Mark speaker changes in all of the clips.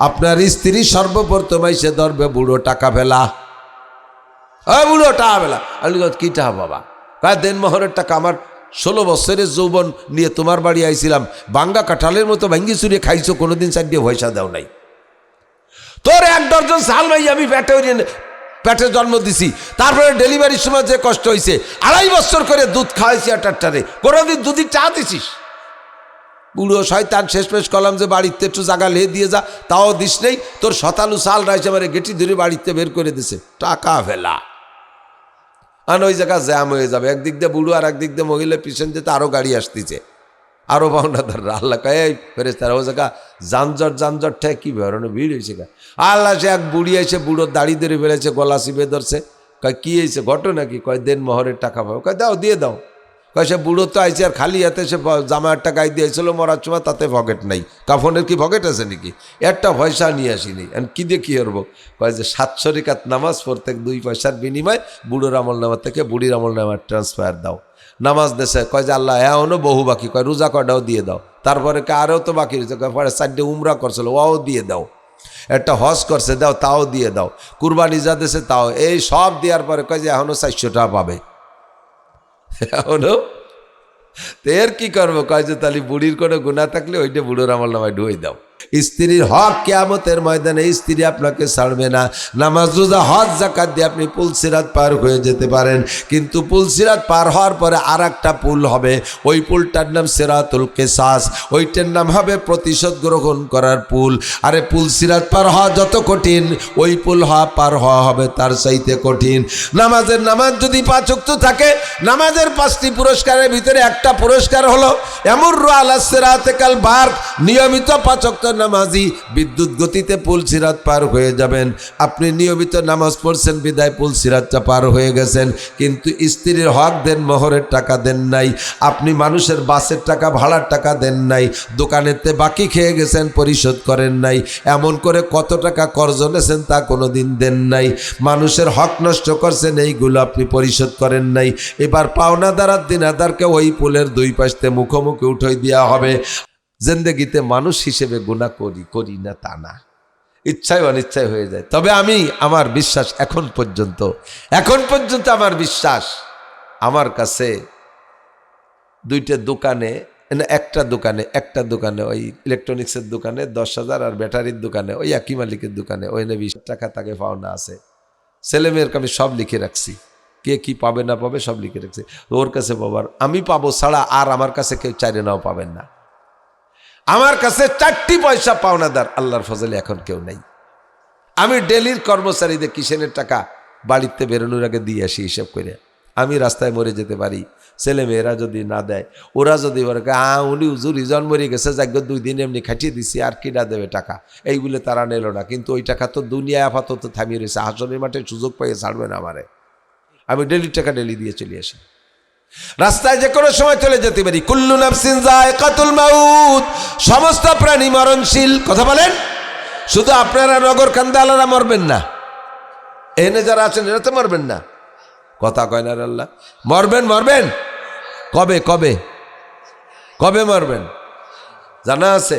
Speaker 1: আপনার স্ত্রী সর্বপ্রথম এসে ধরবে বুড়ো টাকা ফেলা, বুড়ো টাকা ফেলা। আমি কি টাকা বাবা? কয় দেনমোহরের টাকা, আমার 16 বছরের যৌবন নিয়ে তোমার বাড়ি আইছিলাম, বাঙ্গা কাঁঠালের মতো ভাঙ্গি চুরিয়ে খাইছো, কোনোদিন সাইড দিয়ে পয়সা দাও নাই। তোর 1 ডজন সাল ভাই আমি পেটে জন্ম দিছি, তারপরে ডেলিভারির সময় যে কষ্ট হয়েছে, 2.5 বছর করে দুধ খাওয়াইছি আটারে, কোনোদিন দুধের চা দিছিস? বুড়ো শয়তান শেষমেশ করলাম যে বাড়িতে একটু জায়গা লে দিয়ে যা, তাও দিস নেই। তোর 27 সাল রাইছে আমার গেটি ধরে বাড়িতে বের করে দিছে, টাকা ফেলা। আর ওই জায়গা জ্যাম হয়ে যাবে, একদিক দিয়ে বুড়ো আর একদিক দিয়ে মহিলা, পিছন যেতে আরও গাড়ি আসতেছে, আরও পাওনাদাররা। আল্লাহ কয় ফেরেশতারা ও জায়গা যানজট ঠেক কী ধরনের ভিড় হয়েছে গা। আল্লাহ সে এক বুড়ি এসে বুড়োর দাড়ি ধরে ফেলেছে, গলা চিপে ধরছে। কয় কী হয়েছে, ঘটনা কি? কয় দেনমোহরের টাকা পাবো। কয় দাও, দিয়ে দাও। কয় সে বুড়ো তো আইছে আর খালি হাতে, সে জামার টাকা দিয়েছিল মরার সময়, তাতে পকেট নাই। কাফনের কি পকেট আছে নাকি? একটা পয়সা নিয়ে আসিনি। কি দিয়ে কী করবো? কয় যে 700 রিকাত নামাজ প্রত্যেক 2 পয়সার বিনিময় বুড়োর আমল নামা থেকে বুড়ির আমল নামার ট্রান্সফার দাও। নামাজ দেশে কয় যে আল্লাহ এখনও বহু বাকি, কয় রোজা কয়টাও দিয়ে দাও। তারপরে আরও তো বাকি রয়েছে, কয় পরে 4টে উমরা করছিল, ওও দিয়ে দাও। একটা হজ করছে, দাও, তাও দিয়ে দাও। কুরবানি যা দেশে তাও, এই সব দেওয়ার পরে কয় যে এখনও 400 টাকা পাবে। এখনও এর কি করবো? কয় যে তাহলে বুড়ির কোনো গুণা থাকলে ওইটা বুড়োর আমল নামায় ঢুয়ে দাও। স্ত্রীর হক কিয়ামতের ময়দানে স্ত্রী আপনাকে ছাড়বে না। নামাজ, রোজা, হজ, যাকাত দিয়ে আপনি পুলসিরাত পার হয়ে যেতে পারেন, কিন্তু পুলসিরাত পার হওয়ার পরে আর একটা পুল হবে, ওই পুলটার নাম সিরাতুল কিসাস, ওইটার নাম হবে প্রতিশোধ গ্রহণ করার পুল। আরে পুলসিরাত পার হওয়া যত কঠিন, ওই পুল পার হওয়া হবে তার চাইতে কঠিন। নামাজ যদি 5 ওয়াক্ত থাকে, নামাজের 5টি পুরস্কারের ভিতরে একটা পুরস্কার হলো এমুররু আলা সিরাতে কাল বারক, নিয়মিত 5 ওয়াক্ত নামাজি বিদ্যুৎ গতিতে পুলসিরাত পার হয়ে যাবেন। আপনি নিয়মিত নামাজ পড়ছেন বিদায় পুলসিরাতটা পার হয়ে গেছেন, কিন্তু স্ত্রীর হক দেন, মোহরের টাকা দেন নাই, আপনি মানুষের বাসের টাকা, ভাড়ার টাকা দেন নাই, দোকানেতে বাকি খেয়ে গেছেন, পরিশোধ করেন নাই, এমন করে কত টাকা কর্জ নেছেন তা কোনোদিন দেন নাই, মানুষের হক নষ্ট করছেন, এইগুলো আপনি পরিশোধ করেন নাই। এবার পাওনাদার আর দিনাদারকে ওই পুলের 2 পাশে মুখোমুখি উঠাই দেওয়া হবে। জিন্দেগিতে মানুষ হিসেবে গুনাহ করি না তা না, ইচ্ছায় অনিচ্ছায় হয়ে যায়। তবে আমার বিশ্বাস এখন পর্যন্ত আমার বিশ্বাস, আমার কাছে 2টা দোকানে, একটা দোকানে ওই ইলেকট্রনিক্সের দোকানে 10,000, আর ব্যাটারির দোকানে ওই একই মালিকের দোকানে ওই 20 টাকা তাকে পাওনা আছে। ছেলে মেয়ের আমি সব লিখে রাখছি, কে কি পাবে না পাবে সব লিখে রাখছি। ওর কাছে বাবার আমি পাবো ছাড়া আর আমার কাছে কেউ চাইলে নাও পাবেন না। আমার কাছে 4টি পয়সা পাওনাদার আল্লাহর ফজলে এখন কেউ নেই। আমি ডেলির কর্মচারীদের কিষেনের টাকা বাড়িতে বেরোনোর আগে দিয়ে আসি হিসাব করে। আমি রাস্তায় মরে যেতে পারি, ছেলে মেয়েরা যদি না দেয়, ওরা যদি বলে উনি হুজুর ইজন মরে গেছে, যাগ্য 2 দিন এমনি খাটিয়ে দিছি, আর কিনা দেবে টাকা, এই বলে তারা নিল না। কিন্তু ওই টাকা তো দুনিয়ায় আপাতত থামিয়ে রয়েছে, হাসনের মাঠে সুযোগ পাইয়ে ছাড়বে না আমারে। আমি ডেলির টাকা ডেলি দিয়ে চলে আসি, রাস্তায় যে কোনো সময় চলে যেতে পারি। কুল্লু নাফসিন যায়কাতুল মাউত, সমস্ত প্রাণী মরণশীল। কথা বলেন, শুধু আপনারা নগর কান্দালারা মরবেন না, এনে যারা আছেন এরা তো মরবেন না। কথা কয় না আল্লাহ, মরবেন। কবে মরবেন জানা আছে?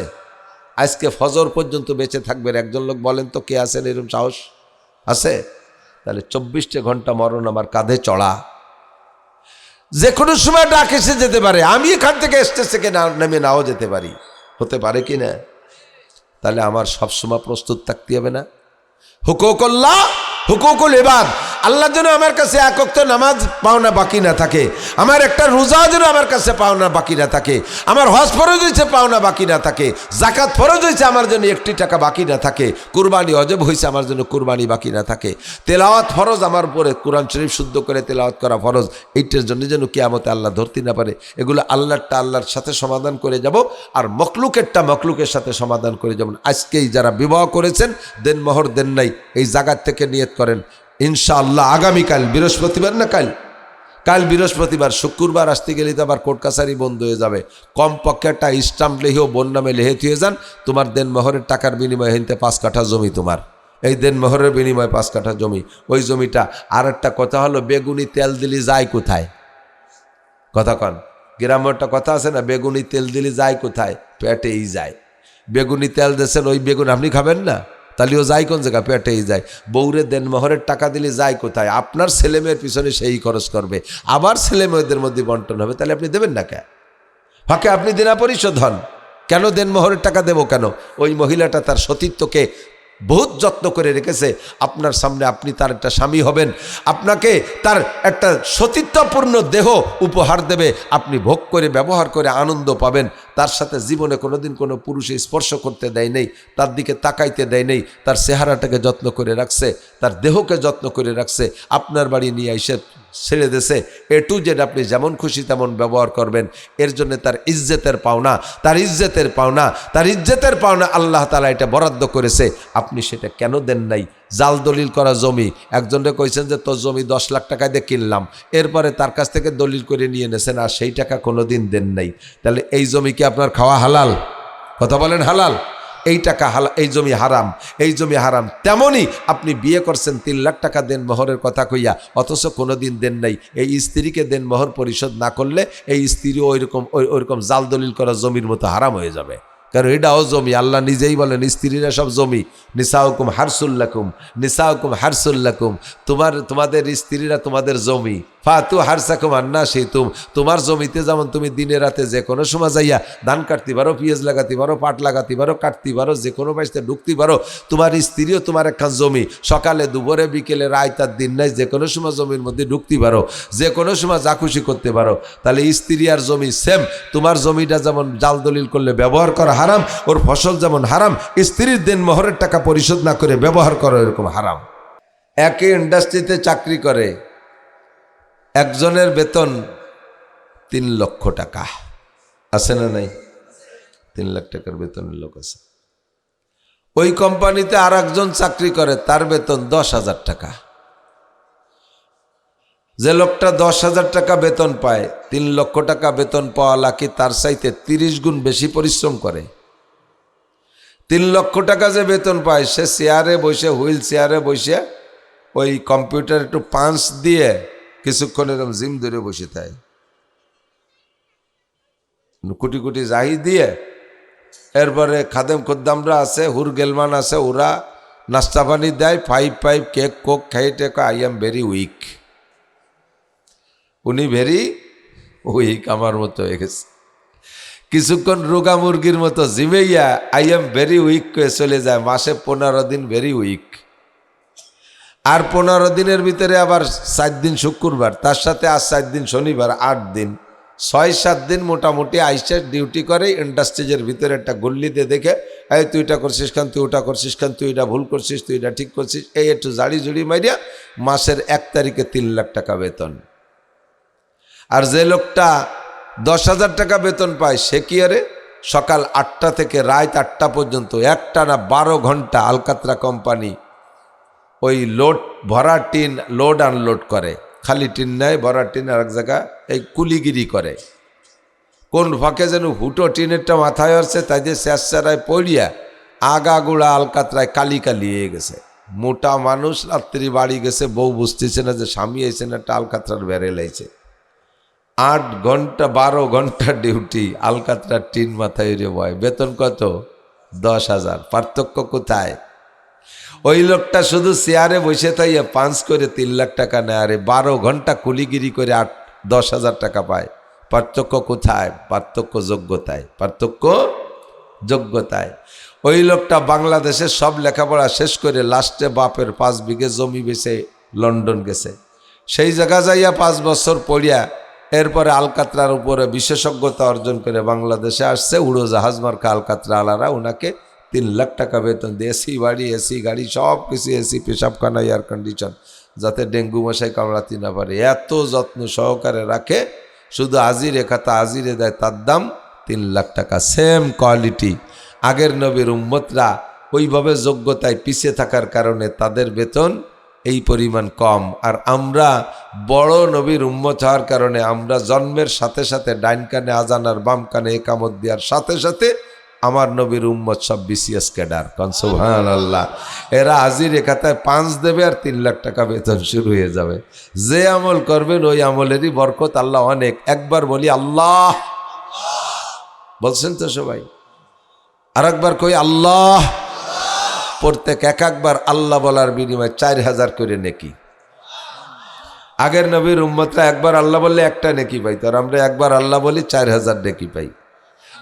Speaker 1: আজকে ফজর পর্যন্ত বেঁচে থাকবেন। একজন লোক বলেন তো কে আছেন এরকম সাহস আছে? তাহলে 24 ঘন্টা মরণ আমার কাঁধে চড়া, যে কোনো সময় ডাক এসে যেতে পারে। আমি এখান থেকে স্টেজ থেকে নেমে নাও যেতে পারি, হতে পারে কি না? তাহলে আমার সবসময় প্রস্তুত থাকতে হবে না? হুকুকুল্লাহ, হুকুকুল ইবাদ, আল্লাহ যেন আমার কাছে 1 ওয়াক্ত নামাজ পাওনা বাকি না থাকে, আমার একটা রোজা যেন আমার কাছে পাওনা বাকি না থাকে, আমার হজ ফরজ হয়েছে পাওনা বাকি না থাকে, জাকাত ফরজ হয়েছে আমার জন্য 1টি টাকা বাকি না থাকে, কুরবানি ওয়াজিব হয়েছে আমার জন্য কুরবানি বাকি না থাকে, তেলাওয়াত ফরজ আমার উপরে, কোরআন শরীফ শুদ্ধ করে তেলাওয়াত করা ফরজ, এইটার জন্য যেন কিয়ামতে আল্লাহ ধরতে না পারে। এগুলো আল্লাহরটা আল্লাহর সাথে সমাধান করে যাব, আর মখলুকেরটা মখলুকের সাথে সমাধান করে যাব। আজকেই যারা বিবাহ করেছেন দেন মোহর দেন নাই, এই জায়গার থেকে নিয়ত করেন ইনশাআল্লাহ আগামীকাল বৃহস্পতিবার না, কাল বৃহস্পতিবার, শুক্রবার আসতে গেলে তো আবার কোর্ট কাছারি বন্ধ হয়ে যাবে। কমপক্ষে একটা স্টাম্প লিখেও বোন নামে লিখে থুয়ে যান, তোমার দেন মোহরের টাকার বিনিময়ে হিনতে 5 কাঠা জমি, তোমার এই দেন মোহরের বিনিময়ে 5 কাঠা জমি, ওই জমিটা। আর একটা কথা হলো, বেগুনি তেল দিলি যায় কোথায়? কথা কন, গ্রামের একটা কথা আছে না, বেগুনি তেল দিলি যায় কোথায়? পেটেই যায়। বেগুনি তেল দেশেন, ওই বেগুন আপনি খাবেন না? তাহলেও যায় কোন জায়গা? পেটেই যায়। বউরে দেন মোহরের টাকা দিলে যায় কোথায়? আপনার ছেলেমেয়ের পিছনে সেই খরচ করবে, আবার ছেলেমেয়েদের মধ্যে বন্টন হবে। তাহলে আপনি দেবেন না কেন? ফাঁকে আপনি দেনা পরিশোধ হন কেন? দেন মোহরের টাকা দেবো কেন? ওই মহিলাটা তার সতীত্বকে বহুত যত্ন করে রেখেছে। আপনার সামনে আপনি তার একটা স্বামী হবেন, আপনাকে তার একটা সতীত্বপূর্ণ দেহ উপহার দেবে, আপনি ভোগ করে ব্যবহার করে আনন্দ পাবেন। তার সাথে জীবনে কোনোদিন কোনো পুরুষে স্পর্শ করতে দেয় নেই, তার দিকে তাকাইতে দেয় নেই, তার চেহারাটাকে যত্ন করে রাখছে, তার দেহকে যত্ন করে রাখছে। আপনার বাড়ি নিয়ে এসে ছেড়ে দেশে এ টু জেড আপনি যেমন খুশি তেমন ব্যবহার করবেন। এর জন্য তার ইজ্জতের পাওনা, তার ইজ্জতের পাওনা, তার ইজ্জতের পাওনা আল্লাহ তাআলা এটা বরাদ্দ করেছে। আপনি সেটা কেন দেন নাই? জাল দলিল করা জমি, একজনকে কইছেন যে তোর জমি 10 লাখ টাকা দিয়ে কিনলাম, এরপরে তার কাছ থেকে দলিল করে নিয়ে নেছেন, আর সেই টাকা কোনোদিন দেন নাই। তাহলে এই জমি কি আপনার খাওয়া হালাল? কথা বলেন হালাল? এই টাকা হালাল, এই জমি হারাম, এই জমি হারাম। তেমনই আপনি বিয়ে করছেন 3 লাখ টাকা দেন মোহরের কথা কইয়া, অথচ কোনোদিন দেন নাই। এই স্ত্রীকে দেন মোহর পরিশোধ না করলে এই স্ত্রী ওইরকম জাল দলিল করা জমির মতো হারাম হয়ে যাবে। কারণ এটাও জমি। আল্লাহ নিজেই বলেন স্ত্রীরা সব জমি। নিসাউকুম হারসুল্লাকুম, নিসাউকুম হারসুল্লাকুম, তোমাদের স্ত্রীরা তোমাদের জমি। ফাতু হারসাকুম আন্না শিতুম, তোমার জমিতে যেমন তুমি দিনে রাতে যে কোনো সময় যাইয়া ধান কাটতে পারো, পেঁয়াজ লাগাতে পারো, পাট লাগাতে পারো, কাটতে পারো, যে কোনো বাড়িতে ঢুকতে পারো, তোমার স্ত্রীও তোমার একখান জমি। সকালে দুপুরে বিকেলে রায় তার দিন নাই, যে কোনো সময় জমির মধ্যে ঢুকতে পারো, যে কোনো সময় যা খুশি করতে পারো। তাহলে স্ত্রী আর জমি সেম। তোমার জমিটা যেমন জাল দলিল করলে ব্যবহার করা হারাম, ওর ফসল যেমন হারাম, স্ত্রীর দেন মোহরের টাকা পরিশোধ না করে ব্যবহার করা এরকম হারাম। একই ইন্ডাস্ট্রিতে চাকরি করে, একজনের বেতন 3 লক্ষ টাকা, আছে না নাই? 3 লাখ টাকার বেতনের লোক আছে। ওই কোম্পানিতে আর একজন চাকরি করে, তার বেতন 10,000 টাকা। যে লোকটা 10,000 টাকা বেতন পায়, 3 লক্ষ টাকা বেতন পাওয়ালা কি তার চাইতে 30 গুণ বেশি পরিশ্রম করে? 3 লক্ষ টাকা যে বেতন পায়, সে চেয়ারে বসে, হুইল চেয়ারে বসে ওই কম্পিউটার একটু পাঞ্চ দিয়ে কিছুক্ষণ এরকম জিম ধরে বসে থাকে, কোটি কোটি জাহি দিয়ে। এরপরে খাদেম খুদ্দামরা আছে, হুর গেলমান আছে, ওরা নাস্তা পানি দেয়, 5 কেক কোক খাই টেক। I am very weak. উনি ভেরি উইক, আমার মতো হয়ে গেছে। কিছুক্ষণ রোগা মুরগির মতো জিমেইয়া আই এম ভেরি উইক করে চলে যায়। মাসে 15 দিন ভেরি উইক, আর 15 দিনের ভিতরে আবার 4 দিন শুক্রবার, তার সাথে আর 4 দিন শনিবার, 8 দিন, 6-7 দিন মোটামুটি আইসে ডিউটি করে। ইন্ডাস্ট্রিজের ভিতরে একটা গল্লিতে দেখে, এই তুই এটা করছিস খান, তুই ওটা করছিস খান, তুই এটা ভুল করছিস, তুই এটা ঠিক করছিস, এই একটু জাড়ি জুড়ি মারিয়া মাসের 1 তারিখে 3 লাখ টাকা বেতন। আর যে লোকটা 10,000 টাকা বেতন পায়, সে কি আরে সকাল 8টা থেকে রাত 8টা পর্যন্ত একটানা 12 ঘন্টা আলকাতরা কোম্পানি ওই লোড ভরা টিন লোড আনলোড করে। খালি টিন নেয়, ভরা টিন আর এক জায়গা এই কুলিগিরি করে। কোন ফাঁকে যেন হুটো টিনেরটা মাথায় আসছে, তাই যে শেষারায় পড়িয়া আগাগুড়া আলকাতরায় কালি কালি হয়ে গেছে। মোটা মানুষ, রাত্রি বাড়ি গেছে, বউ বুঝতেছে না যে স্বামী এসে না, একটা আলকাতরার বেড়ে লাইছে। 8 ঘন্টা 12 ঘন্টা ডিউটি, আলকাতরার টিন মাথায় রে বয়, বেতন কত? 10,000। পার্থক্য কোথায়? ওই লোকটা শুধু চেয়ারে বসে থাইয়া পাঞ্চ করে 3 লাখ টাকা নেয়, আরে 12 ঘন্টা কুলিগিরি করে 10,000 টাকা পায়। পার্থক্য কোথায়? পার্থক্য যোগ্যতায়, পার্থক্য যোগ্যতায়। ওই লোকটা বাংলাদেশের সব লেখাপড়া শেষ করে লাস্টে বাপের 5 বিঘে জমি বেচে লন্ডন গেছে। সেই জায়গা যাইয়া 5 বছর পড়িয়া এরপরে আলকাতরার উপরে বিশেষজ্ঞতা অর্জন করে বাংলাদেশে আসছে। উড়োজাহাজ মার্কা আলকাতরা আলারা ওনাকে 3 লাখ টাকা বেতন দিয়ে, এসি বাড়ি, এসি গাড়ি, সব কিছু, এসি, পেশাবখানা, এয়ার কন্ডিশন, যাতে ডেঙ্গু মশাই কামড়াতে না পারে, এত যত্ন সহকারে রাখে। শুধু আজিরে খাতা আজিরে দেয়, তার দাম 3 লাখ টাকা। Same quality. আগের নবীর উম্মতরা ওইভাবে যোগ্যতায় পিছিয়ে থাকার কারণে তাদের বেতন এই পরিমাণ কম। আর আমরা বড় নবীর উম্মত হওয়ার কারণে আমরা জন্মের সাথে সাথে ডাইন কানে আজান আর বাম কানে একামত দেওয়ার সাথে সাথে আমার নবীর উম্মত সব বিসিএস ক্যাডার। কারণ সুবহানাল্লাহ, এরা হাজির খাতায় 5 দেবে আর 3 লাখ টাকা বেতন শুরু হয়ে যাবে। যে আমল করবেন ওই আমলেরই বরকত আল্লাহ অনেক। একবার বলি আল্লাহ, বলছেন তো সবাই? আর একবার কই আল্লাহ। প্রত্যেক একবার আল্লাহ বলার বিনিময়ে 4000 করে নেকি। আগের নবীর উম্মতরা একবার আল্লাহ বললে একটা নেকি পাইতো, আর আমরা একবার আল্লাহ বলি 4000 নেকি পাই।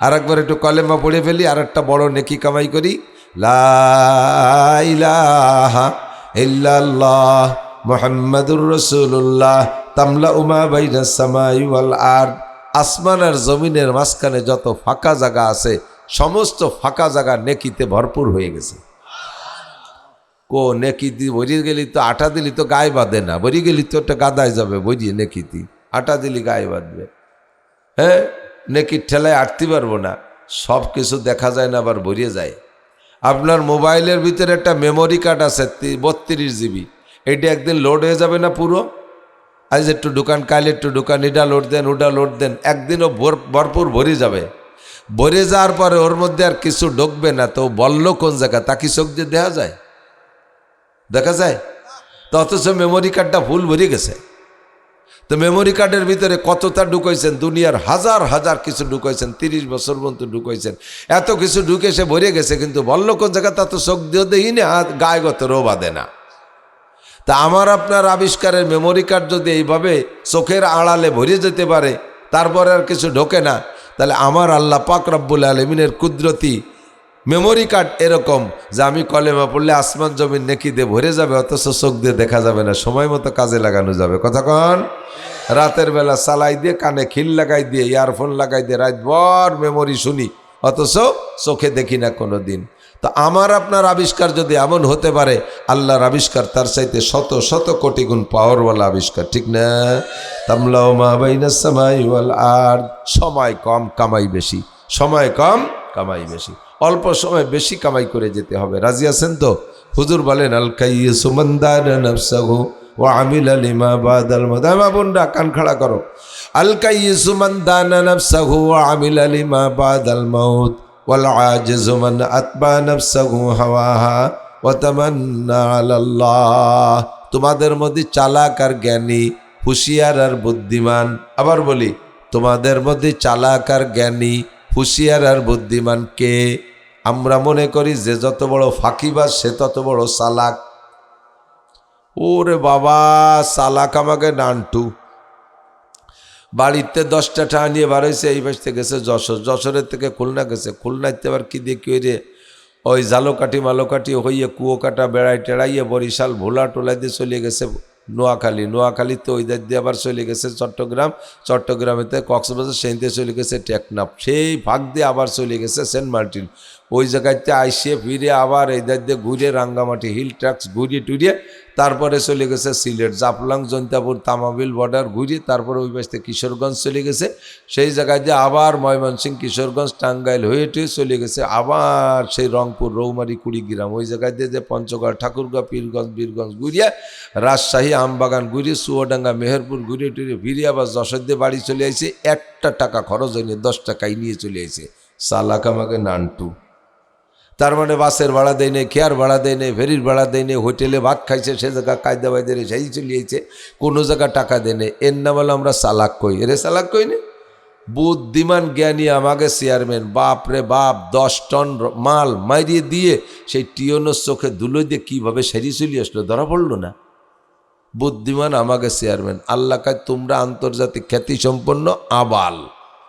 Speaker 1: আর একবার একটু কলেমা পড়ে ফেলি, আর একটা বড় নেকি কামাই করি। লা ইলাহা ইল্লাল্লাহ মুহাম্মাদুর রাসূলুল্লাহ তামলাউ মা বাইনাস সামাই ওয়াল আরদ। আসমান আর জমিনের মাঝখানে যত ফাঁকা জায়গা আছে সমস্ত ফাঁকা জায়গা নেকিতে ভরপুর হয়ে গেছে। কো নেকি দি বরিয়ে গেলি তো আটা দিলি তো গায়ে বাঁধে না, বরিয়ে গেলি তো একটা গাদায় যাবে, বরিয়ে নেকি দি আটা দিলি গায়ে বাঁধবে। হ্যাঁ, নেকির ঠেলায় আটতে পারবো না, সব কিছু দেখা যায় না, আবার ভরিয়ে যায়। আপনার মোবাইলের ভিতরে একটা মেমোরি কার্ড আছে 32 GB, এইটা একদিন লোড হয়ে যাবে না পুরো। আজ একটু দোকান, কাল একটু দোকান, এটা লোড দেন ওটা লোড দেন, একদিনও ভরপুর ভরে যাবে। ভরে যাওয়ার পরে ওর মধ্যে আর কিছু ঢুকবে না, তো বললো কোন জায়গা তা কি চোখ দিয়ে দেখা যায়? দেখা যায় তো, অথচ মেমোরি কার্ডটা ফুল ভরে গেছে। তো মেমোরি কার্ডের ভিতরে কতটা ঢুকাইছেন, দুনিয়ার হাজার হাজার কিছু ঢুকাইছেন, 30 বছর পর্যন্ত ঢুকাইছেন, এত কিছু ঢুকে সে ভরে গেছে, কিন্তু বললো কোন জায়গা তা তো চোখ দিয়ে দেখি না, গায়ে গতরও বাঁধে না। তা আমার আপনার আবিষ্কারের মেমোরি কার্ড যদি এইভাবে চোখের আড়ালে ভরে যেতে পারে, তারপরে আর কিছু ঢোকে না, তাহলে আমার আল্লাহ পাক রব্বুল আলামিনের কুদরতি মেমোরি কার্ড এরকম যে আমি কলেমা পড়লে আসমান জমিন নেকি দিয়ে ভরে যাবে, অথচ চোখ দিয়ে দেখা যাবে না, সময় মতো কাজে লাগানো যাবে। কথা কন, রাতের বেলা চালাই দিয়ে কানে খিল লাগাই দিয়ে ইয়ারফোন লাগাই দিয়ে রাতভর মেমোরি শুনি, অথচ চোখে দেখি না কোনো দিন। তো আমার আপনার আবিষ্কার যদি এমন হতে পারে, আল্লাহর আবিষ্কার তার চাইতে শত শত কোটি গুণ পাওয়ারওয়ালা আবিষ্কার, ঠিক না? তামলাউ মা বাইনাস সামাই ওয়াল আরদ। সময় কম কামাই বেশি, সময় কম কামাই বেশি, অল্প সময় বেশি কামাই করে যেতে হবে। রাজি আছেন তো? হুজুর বলেন আল কাইয়িসু মান দানা নাফসাহু ওয়া আমিলা লিমা বাদাল মাউত। মা বোনরা কান খাড়া করো। আল কাইয়িসু মান দানা নাফসাহু ওয়া আমিলা লিমা বাদাল মাউত ওয়াল আজিজু মান আতবা নাফসাহু হাওয়াহা ওয়া তামান্না আলাল্লাহ। তোমাদের মধ্যে চালাক আর জ্ঞানী, হুঁশিয়ার আর বুদ্ধিমান, আবার বলি তোমাদের মধ্যে চালাক আর জ্ঞানী, হুঁশিয়ার আর বুদ্ধিমান কে? আমরা মনে করি যে যত বড় ফাঁকিবাজ সে তত বড় চালাক। ওরে বাবা, চালাক আমাকে নানটু। বাড়িতে 10টা টাকা নিয়ে বার হয়েছে, এই পাশ থেকে গেছে যশোর, যশোরের থেকে খুলনা গেছে, খুলনাতে আবার কি দিয়ে কি রে ওই জালোকাঠি মালোকাঠি হইয়ে কুয়োকাটা বেড়াই টেড়াইয়ে বরিশাল ভোলা টোলা দিয়ে চলে গেছে নোয়াখালী, নোয়াখালীতে ওই দাঁত দিয়ে আবার চলে গেছে চট্টগ্রাম, চট্টগ্রামেতে কক্সবাজার, সেইতে চলে গেছে টেকনাফ, সেই ভাগ দিয়ে আবার চলে গেছে সেন্ট মার্টিন। ওই জায়গাতে আইসে ফিরে আবার এই দাঁত দিয়ে ঘুরে রাঙ্গামাটি হিল ট্রাক্স ঘুরিয়ে টুরিয়ে তারপরে চলে গেছে সিলেট, জাফলং, জৈন্তাপুর, তামাবিল বর্ডার ঘুরিয়ে তারপরে ওই পাশে কিশোরগঞ্জ চলে গেছে, সেই জায়গায় দিয়ে আবার ময়মনসিংহ, কিশোরগঞ্জ, টাঙ্গাইল হয়ে টুয়ে চলে গেছে আবার সেই রংপুর, রৌমারি, কুড়িগ্রাম, ওই জায়গায় দিয়ে যে পঞ্চগড়, ঠাকুরগাঁও, পীরগঞ্জ, বীরগঞ্জ ঘুরিয়ে রাজশাহী, আমবাগান ঘুরিয়ে চুয়াডাঙ্গা, মেহেরপুর ঘুরিয়ে টুরিয়ে ফিরে আবার যশোর দিয়ে বাড়ি চলে আইছে। একটা টাকা খরচ হয়নি, 10 টাকাই নিয়ে চলে আইছে। চালাক আমাকে নানটু। তার মানে বাসের ভাড়া দেয় নেই, খেয়ার ভাড়া দেয় নেই, ফেরির ভাড়া দেয় নেই, হোটেলে ভাত খাইছে সে জায়গা কায়দা বাইদে সেই চলিয়েছে, কোনো জায়গা টাকা দেয় নেই। এর নাম হলো আমরা চালাক কই। এরে চালাক কই না, বুদ্ধিমান জ্ঞানী আমাকে চেয়ারম্যান, বাপ রে বাপ, 10 টন মাল মাইরিয়ে দিয়ে সেই টিয়নোর চোখে ধুলো দিয়ে কীভাবে সেরি চলিয়ে আসলো, ধরা পড়লো না? বুদ্ধিমান আমাকে চেয়ারম্যান। আল্লাহ কাজ তোমরা আন্তর্জাতিক খ্যাতি সম্পন্ন আবাল,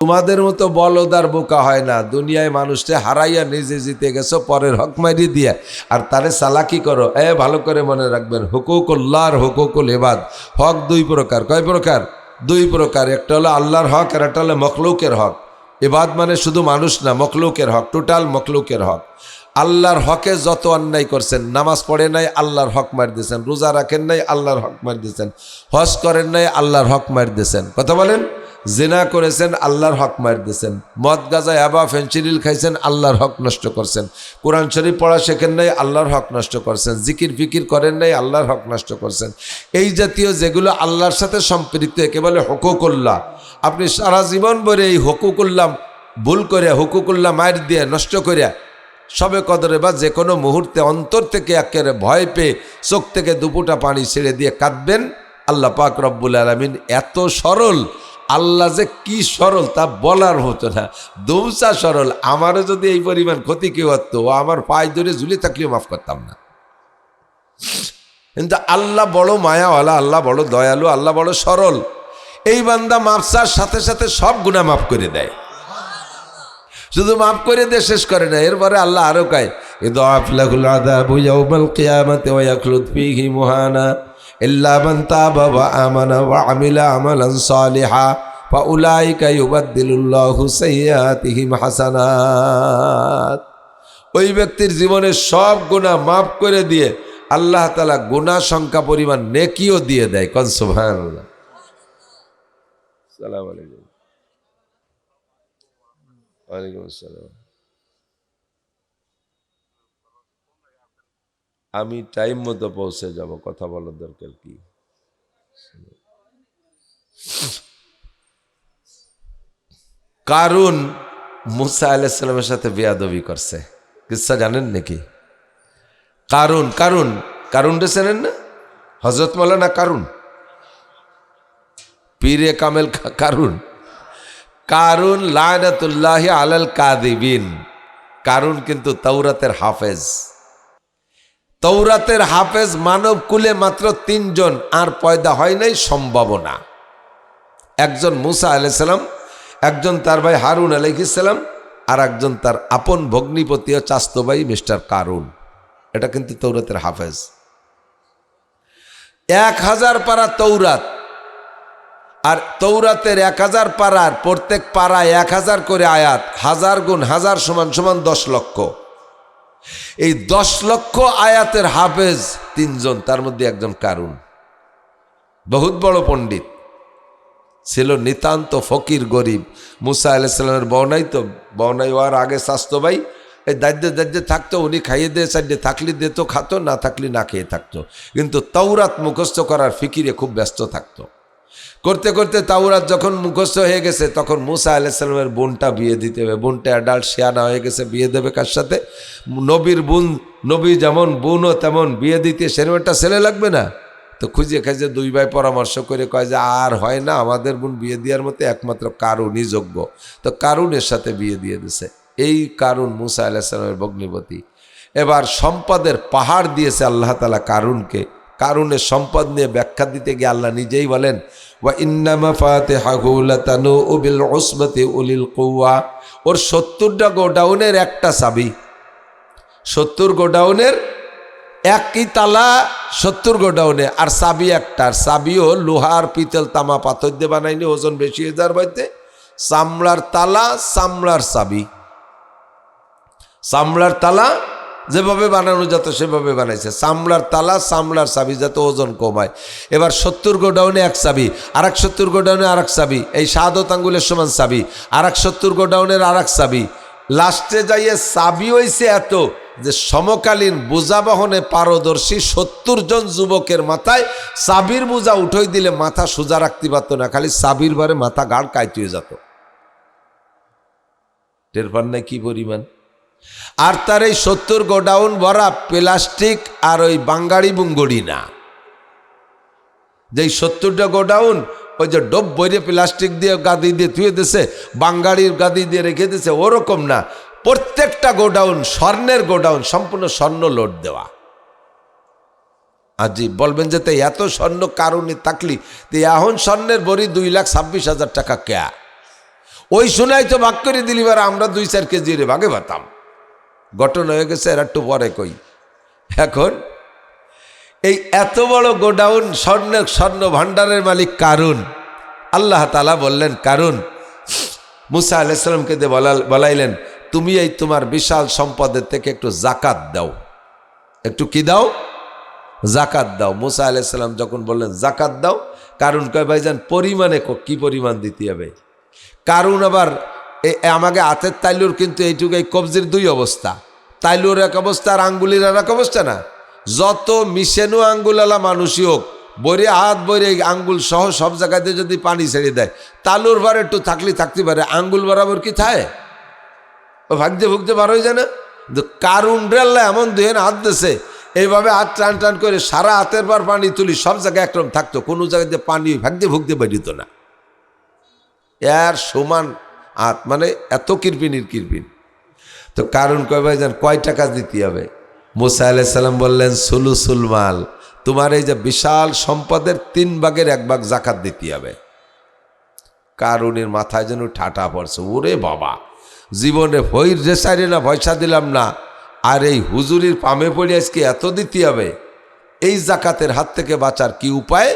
Speaker 1: তোমাদের মতো বলদার বোকা হয় না। দুনিয়ায় মানুষকে হারাইয়া নিজে জিতে গেছো পরের হক মারি দিয়া, আর তারে চালাকি করো। ভালো করে মনে রাখবেন, হুকুকুল্লাহ আর হুকুকুল ইবাদ, হক 2 প্রকার। কয় প্রকার? 2 প্রকার। একটা হলো আল্লাহর হক আর একটা হলো মখলুকের হক। ইবাদ মানে শুধু মানুষ না, মখলুকের হক, টোটাল মখলুকের হক। আল্লাহর হকে যত অন্যায় করছেন, নামাজ পড়ে নাই আল্লাহর হক মার দিয়েছেন, রোজা রাখেন নাই আল্লাহর হক মার দিয়েছেন, হজ করেন নাই আল্লাহর হক মার দিয়েছেন, কথা বলেন, জিনা করেছেন আল্লাহর হক মার দিয়েছেন, মদ গাঁজা ইয়াবা ফেন্সিডিল খাইছেন আল্লাহর হক নষ্ট করছেন, কোরআন শরীফ পড়া শেখেন নাই আল্লাহর হক নষ্ট করছেন, জিকির ফিকির করেন নাই আল্লাহর হক নষ্ট করছেন। এই জাতীয় যেগুলো আল্লাহর সাথে সম্পৃক্ত, একে বলে হুকুকুল্লাহ। আপনি সারা জীবন ভরে এই হুকুকুল্লাহ ভুল করে, হুকুকুল্লাহ মার দিয়ে নষ্ট করিয়া সবে কদরে বা যে কোনো মুহূর্তে অন্তর থেকে একেবারে ভয় পেয়ে চোখ থেকে দুপুটা পানি ছেড়ে দিয়ে কাঁদবেন, আল্লাহ পাক রব্বুল আলামিন এত সরল আল্লাহ যে কি সরল তা বলার হতো না, দুমসা সরল। আমারও যদি এই পরিমাণ ক্ষতি কেউ হতো, ও আমার পায়ে ধরে ঝুলে থাকলেও মাফ করতাম না। কিন্তু আল্লাহ বড় মায়াওয়ালা, আল্লাহ বড় দয়ালু, আল্লাহ বড় সরল। এই বান্দা মাফসার সাথে সাথে সব গুনাহ মাফ করে দেয়। শুধু মাফ করে দিয়ে শেষ করে না, এরপরে আল্লাহ আরো কয় ইদাফলাহুল আযাবু ইয়াউমাল কিয়ামাতি ওয়া ইয়াখলুদ ফীহি মুহানা ইল্লা মান তাবা ওয়া আমানা ওয়া আমিলা আমালান সালিহা ফাউলাইকা ইউবাদদিলুল্লাহু সাইয়্যাতিহিম হাসানাত। ওই ব্যক্তির জীবনের সব গুনাহ মাফ করে দিয়ে আল্লাহ তাআলা গুনাহ সংখ্যা পরিমাণ নেকিও দিয়ে দেয়। কোন সুবহানাল্লাহ। আসসালামু আলাইকুম। ওয়ালাইকুম আসসালাম। আমি টাইম মতো পৌঁছে যাব, কথা বলার দরকার কি? কারুন মুসা আলাইহিস সালামের সাথে বেয়াদবি করছে, কিসসা জানেন নাকি? কারুন কারুন কারুন চেনেন না? হযরত মাওলানা কারুন, পীরে কামেল কারুন। কারুন লানাতুল্লাহি আলাল কাযিবিন। কারুন কিন্তু তাওরাতের হাফেজ। তৌরাতের হাফেজ মানব কুলে মাত্র 3 জন, আর পয়দা হয় নাই সম্ভাবনা। একজন মুসা আলাইহিস সালাম, একজন তার ভাই হারুন আলাইহিস সালাম, আর একজন তার আপন ভগ্নিপতি ও চাস্তো ভাই মিস্টার কারুন। এটা কিন্তু তৌরাতের হাফেজ। 1000 পারা তৌরাত, আর তৌরাতের 1000 পারার প্রত্যেক পারায় 1000 করে আয়াত, 1000 গুণ 1000 সমান সমান 10 লক্ষ। এই 10 লক্ষ আয়াতের হাফেজ 3 জন, তার মধ্যে একজন কারুন। বহুত বড় পণ্ডিত ছিল, নিতান্ত ফকির গরিব। মুসা আলাইহিস সালামের বর্ণাই তো বর্ণাই হওয়ার আগে স্বাস্থ্য ভাই এই দায়িত্বে থাকতো, উনি খাইয়ে দিয়ে চাইলে থাকলে দিত, খাতো, না থাকলে না খেয়ে থাকতো। কিন্তু তাওরাত মুখস্থ করার ফিকিরে খুব ব্যস্ত থাকতো। করতে করতে তাওরাত যখন মুখস্থ হয়ে গেছে, তখন মুসা আলাইহিস সালামের বোনটা বিয়ে দিতে হবে। বোনটা অ্যাডাল্ট শিয়ানা হয়ে গেছে, বিয়ে দেবে কার সাথে? নবীর বোন। নবী যেমন বোনও তেমন, বিয়ে দিতে সেরকম একটা ছেলে লাগবে না? তো খুঁজে খুঁজে 2 ভাই পরামর্শ করে কয় যে আর হয় না, আমাদের বোন বিয়ে দেওয়ার মতো একমাত্র কারুনই যোগ্য। তো কারুনের সাথে বিয়ে দিয়ে দিছে। এই কারুন মুসা আলাইহিস সালামের ভগ্নিপতি। এবার সম্পদের পাহাড় দিয়েছে আল্লাহ তাআলা কারুনকে। কারুনের সম্পদ নিয়ে ব্যাখ্যা দিতে গিয়ে আল্লাহ নিজেই বলেন ওয়া ইন্না মাফাতিহাহু লাতানূ বিল উসবাতি উলিল কুওয়া। ওর 70টা গোডাউনের একটা চাবি, 70 গোডাউনের একই তালা, 70 গোডাউনে, আর চাবি একটা। আর চাবিও লোহার পিতল তামা পাথর দিয়ে বানাইনি, ওজন বেশি হয়ে যাওয়ার ভয়তে। চামড়ার তালা, চামড়ার চাবি। চামড়ার তালা যেভাবে বানানো যেত সেভাবে বানাইছে, চামড়ার তালা, চামড়ার চাবি, যাতে ওজন কমায়। এবার 70 গোডাউনে এক চাবি, আর এক 70 গোডাউনে আর এক চাবি, এই শাহাদত আঙ্গুলের সমান চাবি, আর এক 70 গোডাউনের আর এক চাবি। লাস্টে যাইয়ে চাবি হয়েছে এত যে সমকালীন বোঝা বহনে পারদর্শী 70 জন যুবকের মাথায় চাবির বোঝা উঠোই দিলে মাথা সোজা রাখতে পারত না, খালি চাবির বারে মাথা গাড় কাইতে যেত। টের পান না কি পরিমাণ? আর তার এই 70 গোডাউন ভরা প্লাস্টিক আর ওই বাঙ্গাড়ি বুঙ্গড়ি না। যেই 70টা গোডাউন ওই যে ডব বইরে প্লাস্টিক দিয়ে গাদি দিয়ে ধুয়ে দিছে, বাঙ্গাড়ির গাদি দিয়ে রেখে দিছে, ওরকম না। প্রত্যেকটা গোডাউন স্বর্ণের গোডাউন, সম্পূর্ণ স্বর্ণ লোড দেওয়া। আজি বলবেন যে তাই এত স্বর্ণ কারণে থাকলি তো এখন স্বর্ণের বড়ি 2,26,000 টাকা কেয়া? ওই শোনাই তো ভাগ করে দিলি, বার আমরা 2-4 কেজি রে ভাগে পাতাম। ঘটনা হয়ে গেছে, এর একটু পরে কই। এখন এই এত বড় গোডাউন, স্বর্ণ ভান্ডারের মালিক কারুন। আল্লাহ তাআলা বললেন কারুন, মুসা আলাইহিস সালামকে দিয়ে বলাইলেন, তুমি এই তোমার বিশাল সম্পদের থেকে একটু জাকাত দাও। একটু কি দাও? জাকাত দাও। মুসা আলাইহিস সালাম যখন বললেন জাকাত দাও, কারুন কয় ভাইজান পরিমাণে কি পরিমাণ দিতে হবে? কারুন আবার আমাকে হাতের তাইলুর কিন্তু এইটুকু, এই কবজির 2 অবস্থা, তাইলুর এক অবস্থা আর আঙ্গুলির আর এক অবস্থা না। যত মিশেনু আঙ্গুলালা মানুষই হোক, বইরে হাত বইরে আঙ্গুল সহ সব জায়গাতে যদি পানি ছেড়ে দেয়, তালুর ভার একটু থাকতে পারে, আঙ্গুল বরাবর কি থাকে? ও ভাগতে ভুগতে বার হয়ে যায় না? কারুন রেল্লা এমন দুহেন হাত দিয়েছে, এইভাবে হাত টান টান করে সারা হাতের বার পানি তুলি, সব জায়গায় একরকম থাকতো, কোনো জায়গাতে পানি ভাগতে ভুগতে বেরিত না। এর সমান হাত, মানে এত কিরপিনির কিরপিন। তো কারণ কয় ভাইজান কয় টাকা দিতে হবে? মুসা আলাইহিস সালাম বললেন সুলুসুল মাল, তোমার এই যে বিশাল সম্পদের 3 ভাগের 1 ভাগ জাকাত দিতে হবে। কারুনের মাথায় যেন ঠাটা পড়ছে, ওরে বাবা, জীবনে ভৈর রেসারে না পয়সা দিলাম না, আর এই হুজুরির পামে পড়ে আজকে এত দিতে হবে। এই জাকাতের হাত থেকে বাঁচার কি উপায়?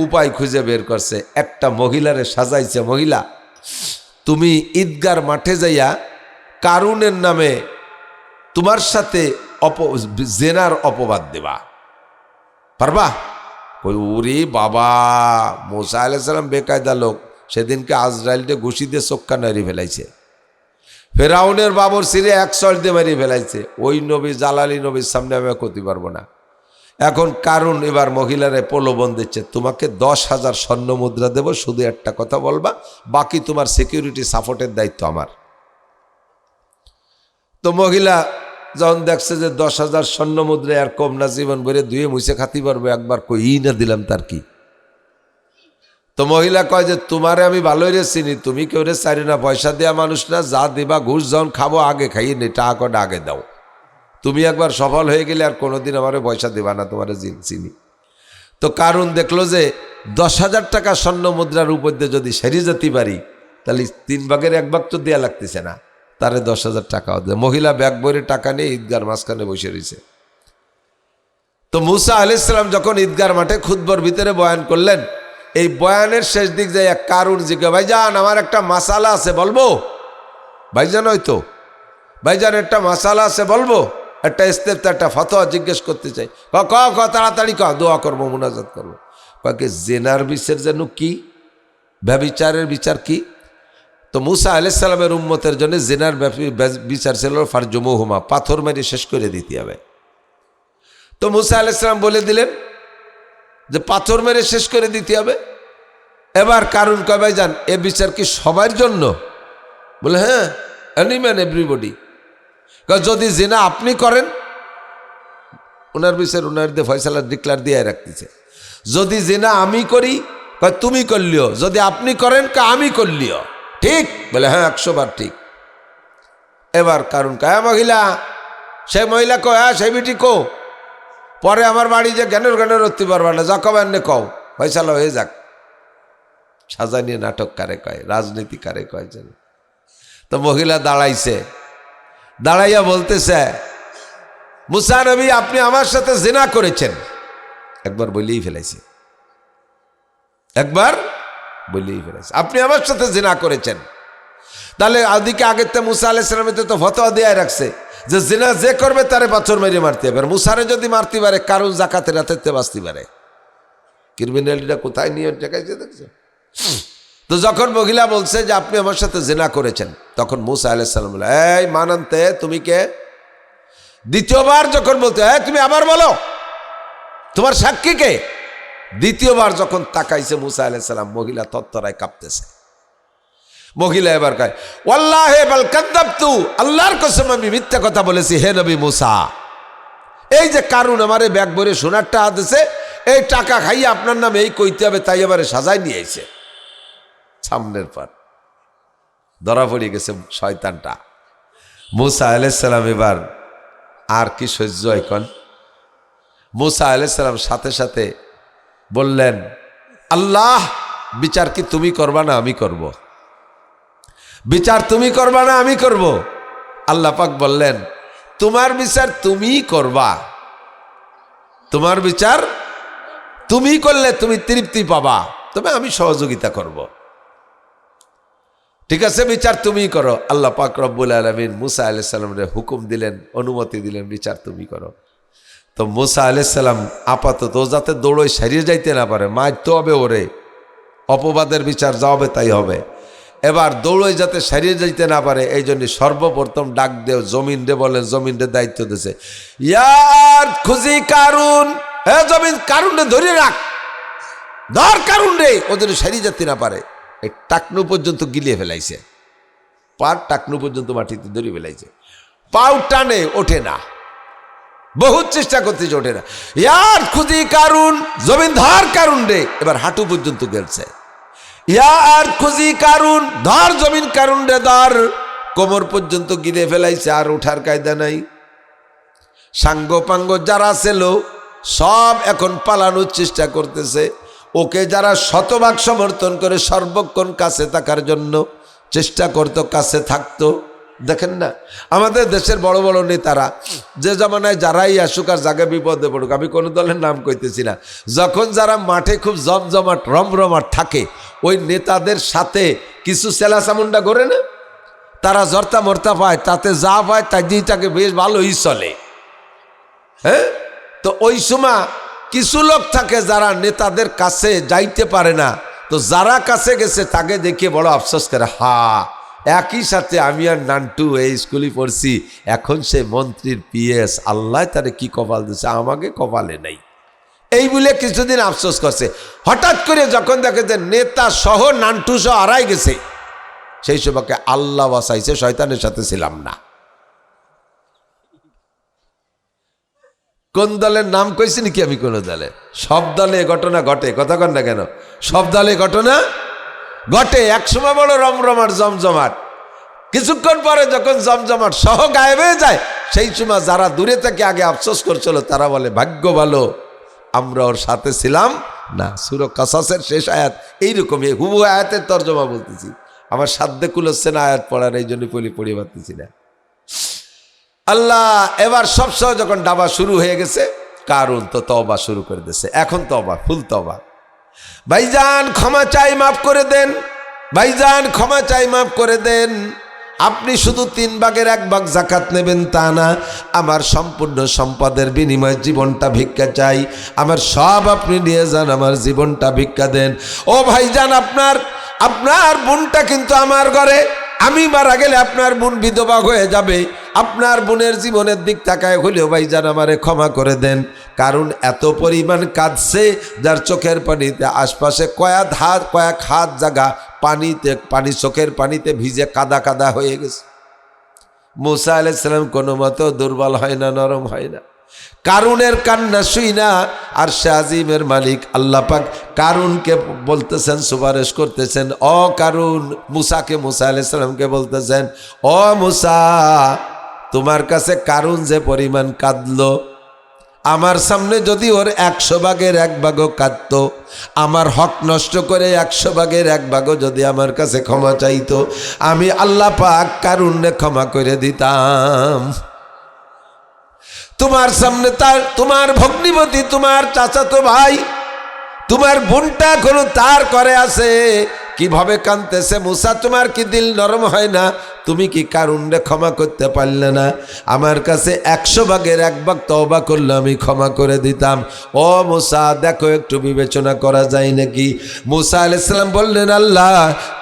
Speaker 1: উপায় খুঁজে বের করছে। একটা মহিলারে সাজাইছে, মহিলা তুমি ঈদগার মাঠে যাইয়া কারুনের নামে তোমার সাথে জেনার অপবাদ দেবা, পারবা? ওরে বাবা, মুসা আলাইহিস সালাম বেকায়দা লোক, সেদিনকে আজরাইলকে ঘুষি দিয়ে চোখা নাড়ি ফেলাইছে, ফেরাউনের বাবর সিরে 1 চড় দিয়ে মারিয়ে ফেলাইছে। ওই নবী জালালি নবীর সামনে আমি করতে পারবো না। এখন কারণ এবার মহিলারে প্রলোভন দিচ্ছে, তোমাকে 10,000 স্বর্ণ মুদ্রা দেবো, শুধু একটা কথা বলবা, বাকি তোমার সিকিউরিটি সাপোর্টের দায়িত্ব আমার। তো মহিলা যখন দেখছে যে 10,000 স্বর্ণ মুদ্রা আর কম না, জীবন ভরে ধুয়ে মুছে খাতি পারবো, একবার কই না দিলাম তার কি। তো মহিলা কয় যে তোমারে আমি ভালোই রে চিনি, তুমি কেউ রে চারি না, পয়সা দেওয়া মানুষ না, যা দেবা ঘুষ যখন খাবো আগে খাইয়ে নে, টাকা কটা আগে দাও। তুমি একবার সফল হয়ে গেলে আর কোনোদিন আমারে পয়সা দেবা না, তোমার চিনি। তো কারণ দেখলো যে 10,000 টাকা স্বর্ণ মুদ্রার উপর দিয়ে যদি সেরে যেতে পারি, তাহলে 3 ভাগের 1 ভাগ তো দেওয়া লাগতেছে না, তারে 10,000 টাকাও দেয়। মহিলা ব্যাগ ভরে টাকা নিয়ে ঈদগার মাঝখানে বসে রয়েছে। তো মুসা আলাইহিস সালাম যখন ঈদগার মাঠে খুতবার ভিতরে বয়ান করলেন, এই বয়ানের শেষ দিক যায় এক কারুর জিজ্ঞাসা, ভাইজান আমার একটা মাসালা আছে বলবো? ভাইজান হয়তো, ভাইজান একটা মাসালা আছে বলবো, একটা ইস্তেফতা, একটা ফতোয়া জিজ্ঞেস করতে চাই। ক তাড়াতাড়ি ক, দোয়া করবো, মুনাজাত করবো। কয়েকে জেনার বিচার যেন কি, ব্যভিচারের বিচার কি? তো মুসা আলাইহিস সালামের উম্মতের জন্য জেনার বিচার ছিল ফারজুমুহুমা, পাথর মেরে শেষ করে দিতে হবে। তো মুসা আলাইহিস সালাম বলে দিলেন যে পাথর মেরে শেষ করে দিতে হবে। এবার কারণ কয়, ভাইজান এ বিচার কি সবার জন্য? বলে হ্যাঁ, এনি ম্যান এভরিবডি। যদি জিনা আপনি করেন, ওনার বিচার ওনার দিয়ে ফয়সালা ডিক্লার দিয়ে রাখতেছে। যদি জিনা আমি করি, তুমি করলিও, যদি আপনি করেন আমি করলিও, ঠিক? বলে হ্যাঁ 100 বার ঠিক। এবার কারণ কয়, মহিলা, সেই মহিলা কো, হ্যাঁ সেই বিটি কো, পরে আমার বাড়ি যে জ্ঞানের উঠতে পারবা না, যা কবেন নে কও, ফয়সালা হয়ে যাক। সাজা নিয়ে নাটক কারে কয়, রাজনীতি কারে কয় যেন। তো মহিলা দাঁড়াইছে, দাঁড়াইয়া বলতেছে, মুসা নবী আপনি আমার সাথে জিনা করেছেন। একবার বলেই ফেলাইছে, একবার বলেই ফেলাইছে, আপনি আমার সাথে জিনা করেছেন। তাহলে ওদিকে আগের তো মুসা আলাইহিস সালামের তো ফতোয়া দিয়ে রাখছে যে জিনা যে করবে তারে পাথর মেরে মারতে হবে। মুসারে যদি মারতে পারে, কারণ জাকাতের হাতে বাঁচতে পারে। ক্রিমিনালিটা কোথায় নিয়ে ঠেকাইছে দেখছে। তো যখন মহিলা বলছে যে আপনি আমার সাথে জিনা করেছেন, তখন মুসা আলাইহিস সালাম বলে, এই মানান্তে তুমি কে? দ্বিতীয়বার যখন বলতে, তুমি আবার বলো, তোমার সাক্ষী কে? দ্বিতীয়বার যখন তাকাইছে মুসা আলাইহিস সালাম, মহিলা তত্তরায় কাঁপতেছে। মহিলা এবার কয়, ওয়াল্লাহি বাল কাযাবতু, আল্লাহর কসম আমি মিথ্যা কথা বলেছি হে নবী মুসা। এই যে কারণ আমারে ব্যাগ ভরে সোনার টাকা দিছে, এই টাকা খাইয়ে আপনার নামে এই কইতে হবে, তাই এবারে সাজাই নিয়ে আইছে। সামনের পর ধরা পড়ে গেছে শয়তানটা। মুসা আলাইহিস সালাম এবার আর কি সহ্য এখন। মুসা আলাইহিস সালাম সাথে সাথে বললেন, আল্লাহ বিচার কি তুমি করবা না আমি করব? বিচার তুমি করবা না আমি করব? আল্লাহ পাক বললেন, তোমার বিচার তুমিই করবা, তোমার বিচার তুমি করলে তুমি তৃপ্তি পাবা, তবে আমি সহযোগিতা করব। ঠিক আছে, বিচার তুমিই করো। আল্লাহ পাক রব্বুল আলামিন মুসা আলাইহিস সালামের হুকুম দিলেন, অনুমতি দিলেন, বিচার তুমি করো। তো মুসা আলাইহিস সালাম আপাতত যাতে দৌড়ই সারিয়ে যাইতে না পারে, মারতে হবে ওরে, অপবাদের বিচার যা হবে তাই হবে। এবার দৌড়ই যাতে সারিয়ে যাইতে না পারে, এই জন্য সর্বপ্রথম ডাক দেও জমিন রে, বলেন জমিন রে দায়িত্ব দিছে, ইয়ার খুঁজি কারুন, হে জমিন কারুন রে ধরে রাখ, ধর কারুন রে, ওদের সারিয়ে যেতে না পারে। এই টাকনু পর্যন্ত গিলিয়ে ফেলাইছে, পার টাকনু পর্যন্ত মাটিতে ধরে ফেলাইছে, পাও টানে ওঠে না, বহুত চেষ্টা করতেছে ওঠে না। ইয়ার খুঁজি কারুন, জমিন ধর কারুন রে, এবার হাঁটু পর্যন্ত গেলছে। ইয়া আর খুঁজি কারুন, ধর জমিন কারুন রে ধর। কোমর পর্যন্ত গিলে ফেলাইছে, আর ওঠার কায়দা নাই। সাঙ্গ পাঙ্গ যারা ছিল সব এখন পালানোর চেষ্টা করতেছে। ওকে যারা শতভাগ সমর্থন করে সর্বক্ষণ কাছে থাকার জন্য চেষ্টা করতো, কাছে থাকতো। দেখেন না আমাদের দেশের বড় বড় নেতারা, যে জমানায় যারাই আসুক আর জায়গায় বিপদে পড়ুক, আমি কোনো দলের নাম কইতেছি না, যখন যারা মাঠে খুব জমজমাট রমরমাট থাকে, ওই নেতাদের সাথে কিছু সেলাসামুন্ডা করে না, তারা জর্তা মর্তা পায়, তাতে যা পায় তাই দিয়ে তাকে বেশ ভালোই চলে। হ্যাঁ, তো ওই সময় কিছু লোক থাকে যারা নেতাদের কাছে যাইতে পারে না, তো যারা কাছে গেছে তাকে দেখে বড় আফসোস করে, হা একই সাথে আমি আর নান্টু এই স্কুলে পড়ছি, এখন সে মন্ত্রীর পিএস, আল্লাহ তারে কি কপাল দিচ্ছে, আমাকে কপালে নাই। এই বলে কিছুদিন আফসোস করছে। হঠাৎ করে যখন দেখে যে নেতা সহ নান্টু সহ হারাই গেছে, সেই সবাইকে আল্লাহ বাঁচাইছে, শয়তানের সাথে ছিলাম না। কোন দলের নাম কইছি নাকি আমি? কোন দলে? সব দলে ঘটনা ঘটে, কথা কন না কেন? সব দলে ঘটনা ঘটে। একসময় বড় রমরমাট জমজমাট, কিছুক্ষণ পরে যখন জমজমাট সহ গায়েব হয়ে যায়, সেই সময় যারা দূরে থেকে আগে আফসোস করছিল তারা বলে ভাগ্য ভালো আমরা ওর সাথে ছিলাম না। সূরা কাসাসের শেষ আয়াত এইরকমই, হুবহু আয়াতের তর্জমা বলতেছি, আমার সাধ্যে কুলোচ্ছে না আয়াত পড়ার, এই জন্য পড়িয়ে পারতেছি না। আল্লাহ এবার সবসময় যখন ডাবা শুরু হয়ে গেছে, কারুন তো তওবা শুরু করে দিয়েছে। এখন তওবা, ফুল তওবা। ভাইজান ক্ষমা চাই, মাফ করে দেন। ভাইজান ক্ষমা চাই, মাফ করে দেন। আপনি শুধু 3 ভাগের 1 ভাগ জাকাত নেবেন তা না, আমার সম্পূর্ণ সম্পদের বিনিময়ে জীবনটা ভিক্ষা চাই। আমার সব আপনি নিয়ে যান, আমার জীবনটা ভিক্ষা দেন। ও ভাইজান, আপনার বোনটা কিন্তু আমার ঘরে, আমি মারা গেলে আপনার বোন বিধবা হয়ে যাবে। আপনার বোনের জীবনের দিক তাকায় হলেও ভাইজান আমারে ক্ষমা করে দেন। কারণ এত পরিমাণ কাঁদছে, যার চোখের পানিতে আশপাশে কয়েক হাত জায়গা পানি চোখের পানিতে ভিজে কাদা কাদা হয়ে গেছে। মুসা আলাইহিস সালাম কোনো মতো দুর্বল হয় না, নরম হয় না। কারুনের কান্না শুই না, আর শাজিমের মালিক আল্লাহ পাক কারুনকে বলতেছেন, সুপারিশ করতেছেন, ও কারুন, মুসা আলাইহিস সালামকে বলতেছেন, ও মুসা, তোমার কাছে কারুন যে পরিমাণ কাঁদলো, আমার সামনে যদি ওর 100 ভাগের 1 ভাগও কাঁদতো, আমার হক নষ্ট করে 100 ভাগের 1 ভাগও যদি আমার কাছে ক্ষমা চাইতো, আমি আল্লাহ পাক কারুনকে ক্ষমা করে দিতাম। তোমার সামনে তোমার ভগ্নিপতি, তোমার চাচাতো ভাই, তোমার বোনটা এখনো তার করে আছে, কিভাবে কাঁদতেছে। মুসা, তোমার কি দিল নরম হয় না? তুমি কি কারুনরে ক্ষমা করতে পারলে না? আমার কাছে 100 ভাগের 1 ভাগ তওবা করলে আমি ক্ষমা করে দিতাম। ও মুসা, দেখো একটু বিবেচনা করা যায় নাকি? মুসা আলাইহিস সালাম বললেন, আল্লাহ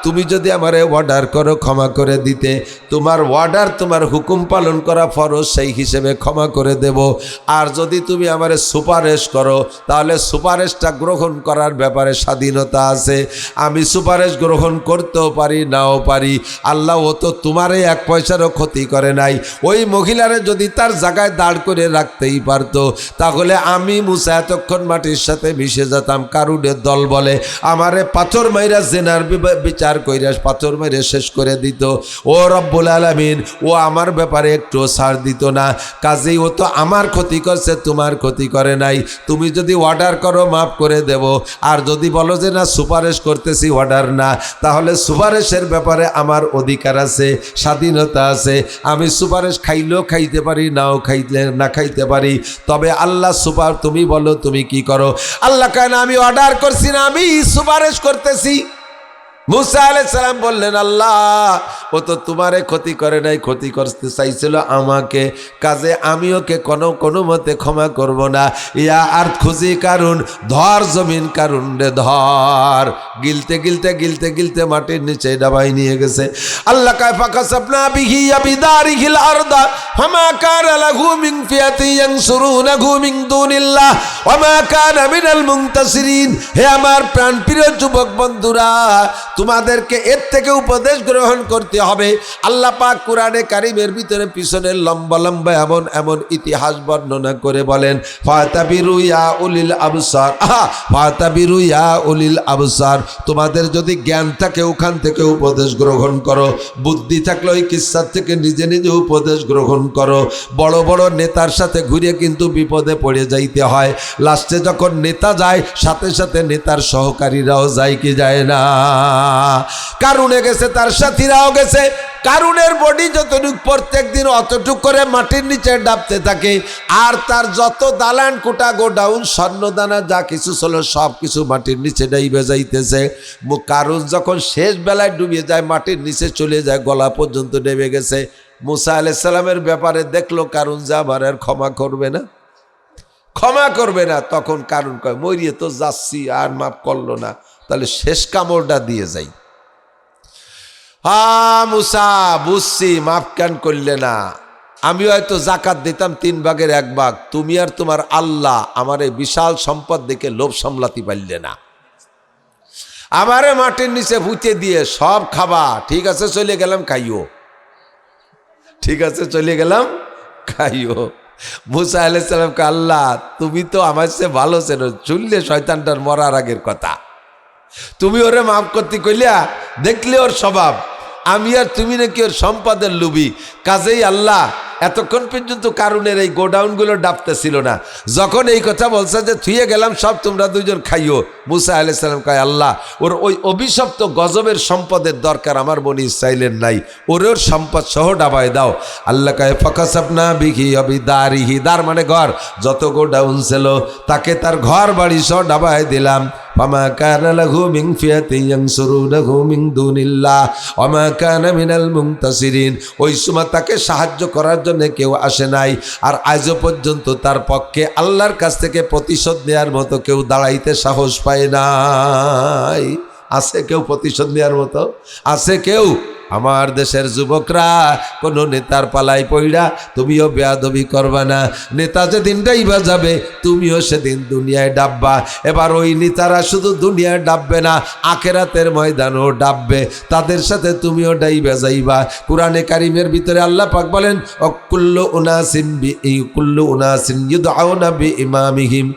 Speaker 1: তুমি যদি আমারে অর্ডার করো ক্ষমা করে দিতে, তোমার অর্ডার, তোমার হুকুম পালন করা ফরজ, সেই হিসেবে ক্ষমা করে দেব। আর যদি তুমি আমারে সুপারিশ করো, তাহলে সুপারিশটা গ্রহণ করার ব্যাপারে স্বাধীনতা আছে। আমি সুপারিশ গ্রহণ করতেও পারি, নাও পারি। আল্লাহ ও তো তোমারে 1 পয়সারও ক্ষতি করে নাই। ওই মহিলারে যদি তার জায়গায় দাঁড় করে রাখতেই পারতো, তাহলে আমি মুসা এতক্ষণ মাটির সাথে মিশে যেতাম। কারুনের দল বলে আমারে পাথর মাইরা জেনার বিচার কইরা পাথর মাইরা শেষ করে দিত। ও রব্বুল আলামিন, ও আমার ব্যাপারে একটু ছাড় দিত না। কাজেই ও তো আমার ক্ষতি করছে, তোমার ক্ষতি করে নাই। তুমি যদি অর্ডার করো মাফ করে দেব, আর যদি বলো যে না সুপারিশ করতেছি, অর্ডার না, তাহলে সুপারিশের ব্যাপারে আমার অধিকার আছে, স্বাধীনতা আছে। আমি সুপারিশ খাইলেও খাইতে পারি, নাও খাইতে পারি। তবে আল্লাহ তুমি বলো তুমি কি করো? আল্লাহ কেন, আমি অর্ডার করছি না, আমি সুপারিশ করতেছি। মুসা আলাইহিস সালাম বললেন, আল্লাহ ও তো তোমারে ক্ষতি করে নাই, ক্ষতি করতে চাইছিল আমাকে, কাজে আমি ওকে কোনো মতে ক্ষমা করব না। ইয়া আর খুঁজি কারুন, ধর জমিন কারুন রে ধর। গিলতে মাটির নিচে ডাবাই নিয়ে গেছে। আল্লাহ কায় ফাকাসাবনা বিহি বিদারিহিল আরদা ফামা কানা লাহু মিন ফিয়াতি ইয়ানসুরুনাহু মিন দুনিল্লাহ ওয়া মা কানা মিনাল মুনতাসিরিন। হে আমার প্রাণপ্রিয় যুবক বন্ধুরা, তোমাদেরকে এর থেকে উপদেশ গ্রহণ করতে হবে। আল্লাহ পাক কোরআনে কারিমের ভিতরে পিছনে লম্বা লম্বা এমন এমন ইতিহাস বর্ণনা করে বলেন, ফাতাবিরু ইয়া উলিল আবসার, ফাতাবিরু ইয়া উলিল আবসার, তোমাদের যদি জ্ঞান থাকে ওখান থেকে উপদেশ গ্রহণ করো, বুদ্ধি থাকলে ওই কিসসার থেকে নিজে নিজে উপদেশ গ্রহণ করো। বড় বড় নেতার সাথে ঘুরে কিন্তু বিপদে পড়ে যাইতে হয়। লাস্টে যখন নেতা যায় সাথে সাথে নেতার সহকারীরাও যায় কি যায় না? কারুনে গেছে, তার সাথীরাও গেছে। কারুনের বডি যতটুক প্রত্যেক দিন অতটুক করে মাটির নিচে ডাবতে থাকে, আর তার যত দালান কোটা গোডাউন স্বর্ণদানা যা কিছু ছিল সব কিছু মাটির নিচে ডাইবে যাইতেছে। কারুন যখন শেষ বেলায় ডুবিয়ে যায়, মাটির নিচে চলে যায়, গলা পর্যন্ত নেমে গেছে। মুসা আলাইহিস সালামের ব্যাপারে দেখলো কারুন যা আমার আর ক্ষমা করবে না, ক্ষমা করবে না। তখন কারুন কয়, মরিয়ে তো যাচ্ছি, আর মাফ করলো না, তাহলে শেষ কামড়টা দিয়ে যাই। মুসা বুঝছি, মাফ কেন করলে না? আমি হয়তো জাকাত দিতাম 3 ভাগের 1 ভাগ, তুমি আর তোমার আল্লাহ আমার এই বিশাল সম্পদ দেখে লোভ সামলাতে পারলে না। আমারে মাটির নিচে ফুটে দিয়ে সব খাবা, ঠিক আছে চলে গেলাম খাইও, ঠিক আছে চলে গেলাম খাইও। মুসা আলাইহিস সালামকে, আল্লাহ তুমি তো আমার চেয়ে ভালো চেনো, চললে শয়তানটার মরার আগের কথা, তুমি ওরে মাফ করতে কইলা, দেখলে ওর স্বভাব, আমি আর তুমি নাকি ওর সম্পদের লুবি। কাজেই আল্লাহ এতক্ষণ পর্যন্ত কারুনের এই গোডাউনগুলো ডাবতেছিল না, যখন এই কথা বলছে যে থুয়ে গেলাম সব তোমরা দুজন খাইও, মুসা আলাইহিস সালাম কয়, আল্লাহ ওর ওই অভিশপ্ত গজবের সম্পদের দরকার আমার বনি ইসরাইলের নাই, ওর সম্পদ সহ ডাবায় দাও। আল্লাহ কয়, ফাকাসাবনা বিহি বিদারিহি, দার মানে ঘর, যত গোডাউন ছিল তাকে তার ঘর বাড়ি সহ ডাবায় দিলাম। ফামা কানা লাহু মিন ফিয়াতিন ইয়ানসুরুনাহু মিন দুনিল্লাহ ওয়া মা কানা মিনাল মুনতাসিরিন, ওই সময় তাকে সাহায্য করার জন্য কেউ আসে নাই, আর আজও পর্যন্ত তার পক্ষে আল্লাহর কাছ থেকে প্রতিশোধ নেওয়ার মতো কেউ দাঁড়াইতে সাহস পায় নাই। আছে কেউ প্রতিশোধ নেওয়ার মতো? আছে কেউ? আমার দেশের যুবকরা, কোনো নেতার পালাই পইড়া তুমিও বেয়াদবি করবা না। নেতা যেদিন ডাইবা যাবে তুমিও সেদিন দুনিয়ায় ডাববা। এবার ওই নেতারা শুধু দুনিয়ায় ডাববে না, আখেরাতের ময়দানও ডাববে, তাদের সাথে তুমিও ডাইবা যাইবা। কুরআনে কারীমের ভিতরে আল্লাহ পাক বলেন, কুল্লু উনাসিন ইউদআউনা বিইমামিহিম,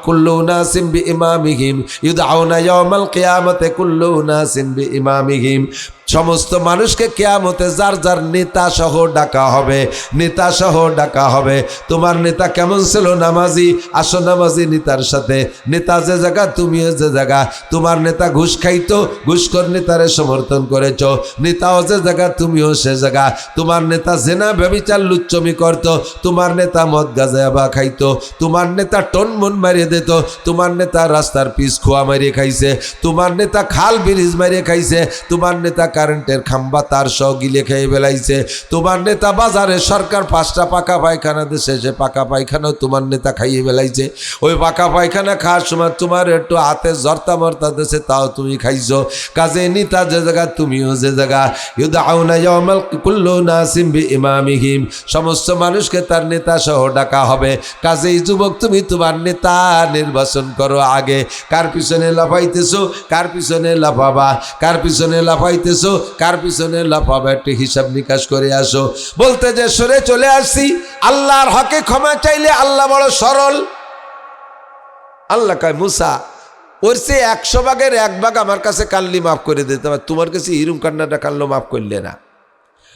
Speaker 1: কুল্লু উনাসিন বিইমামিহিম ইউদআউনা ইয়াওমাল কিয়ামাতি কুল্লু উনাসিন বিইমামিহিম, সমস্ত মানুষকে কিয়ামতে যার যার নেতা সহ ডাকা হবে, নেতা সহ ডাকা হবে। তোমার নেতা কেমন ছিল? নামাজি, আসো নামাজি নেতার সাথে। নেতা যে জায়গা তুমিও যে জায়গা। তোমার নেতা ঘুষ খাইতো, ঘুষখোর নেতারে সমর্থন করেছ। নেতাও যে জায়গা তুমিও সে জায়গা। তোমার নেতা জেনা ব্যভিচার লুচ্চমি করতো, তোমার নেতা মদ গাঁজা খাইতো। তোমার নেতা টন মন মারিয়ে দিত, তোমার নেতা রাস্তার পিছ খোয়া মারিয়ে খাইছে, তোমার নেতা খাল ব্রিজ মারিয়ে খাইছে, তোমার নেতা কারেন্টের খাম্বা তার সহ গিলে খেয়ে বেলাইছে, তোমার নেতা বাজারে সরকার 5টা পাকা পায়খানা দিছে, সে পাকা পায়খানাও তোমার নেতা খাইয়ে বেলাইছে। ওই পাকা পায়খানা খাওয়ার সময় তোমার একটু হাতে জর্তা মর্তা দিছে, তাও তুমি খাইছো। কাজে নেতা যে জায়গা তুমিও যে জায়গা। ইউদআউনা ইয়াওমাল কুল্লু নাসিম বিইমামিহিম, সমস্ত মানুষকে তার নেতা সহ ডাকা হবে। কাজেই যুবক তুমি তোমার নেতা নির্বাচন করো আগে। কার পিছনে লাফাইতেছো, কার পিছনে লাফাবা, কার পিছনে লাফাইতেছো, কার পিছনে লাফাবা, একটু হিসাব নিকাশ করে আসো। বলতে যে সরে চলে আসছি, আল্লাহর হকে ক্ষমা চাইলে আল্লাহ বড় সরল। আল্লাহ কয়, মুসা ওর সে 100 ভাগের 1 ভাগ আমার কাছে কানলি মাফ করে দিতে হবে, তোমার কাছে হিরুম কান্নাটা কানলো মাফ করলে না।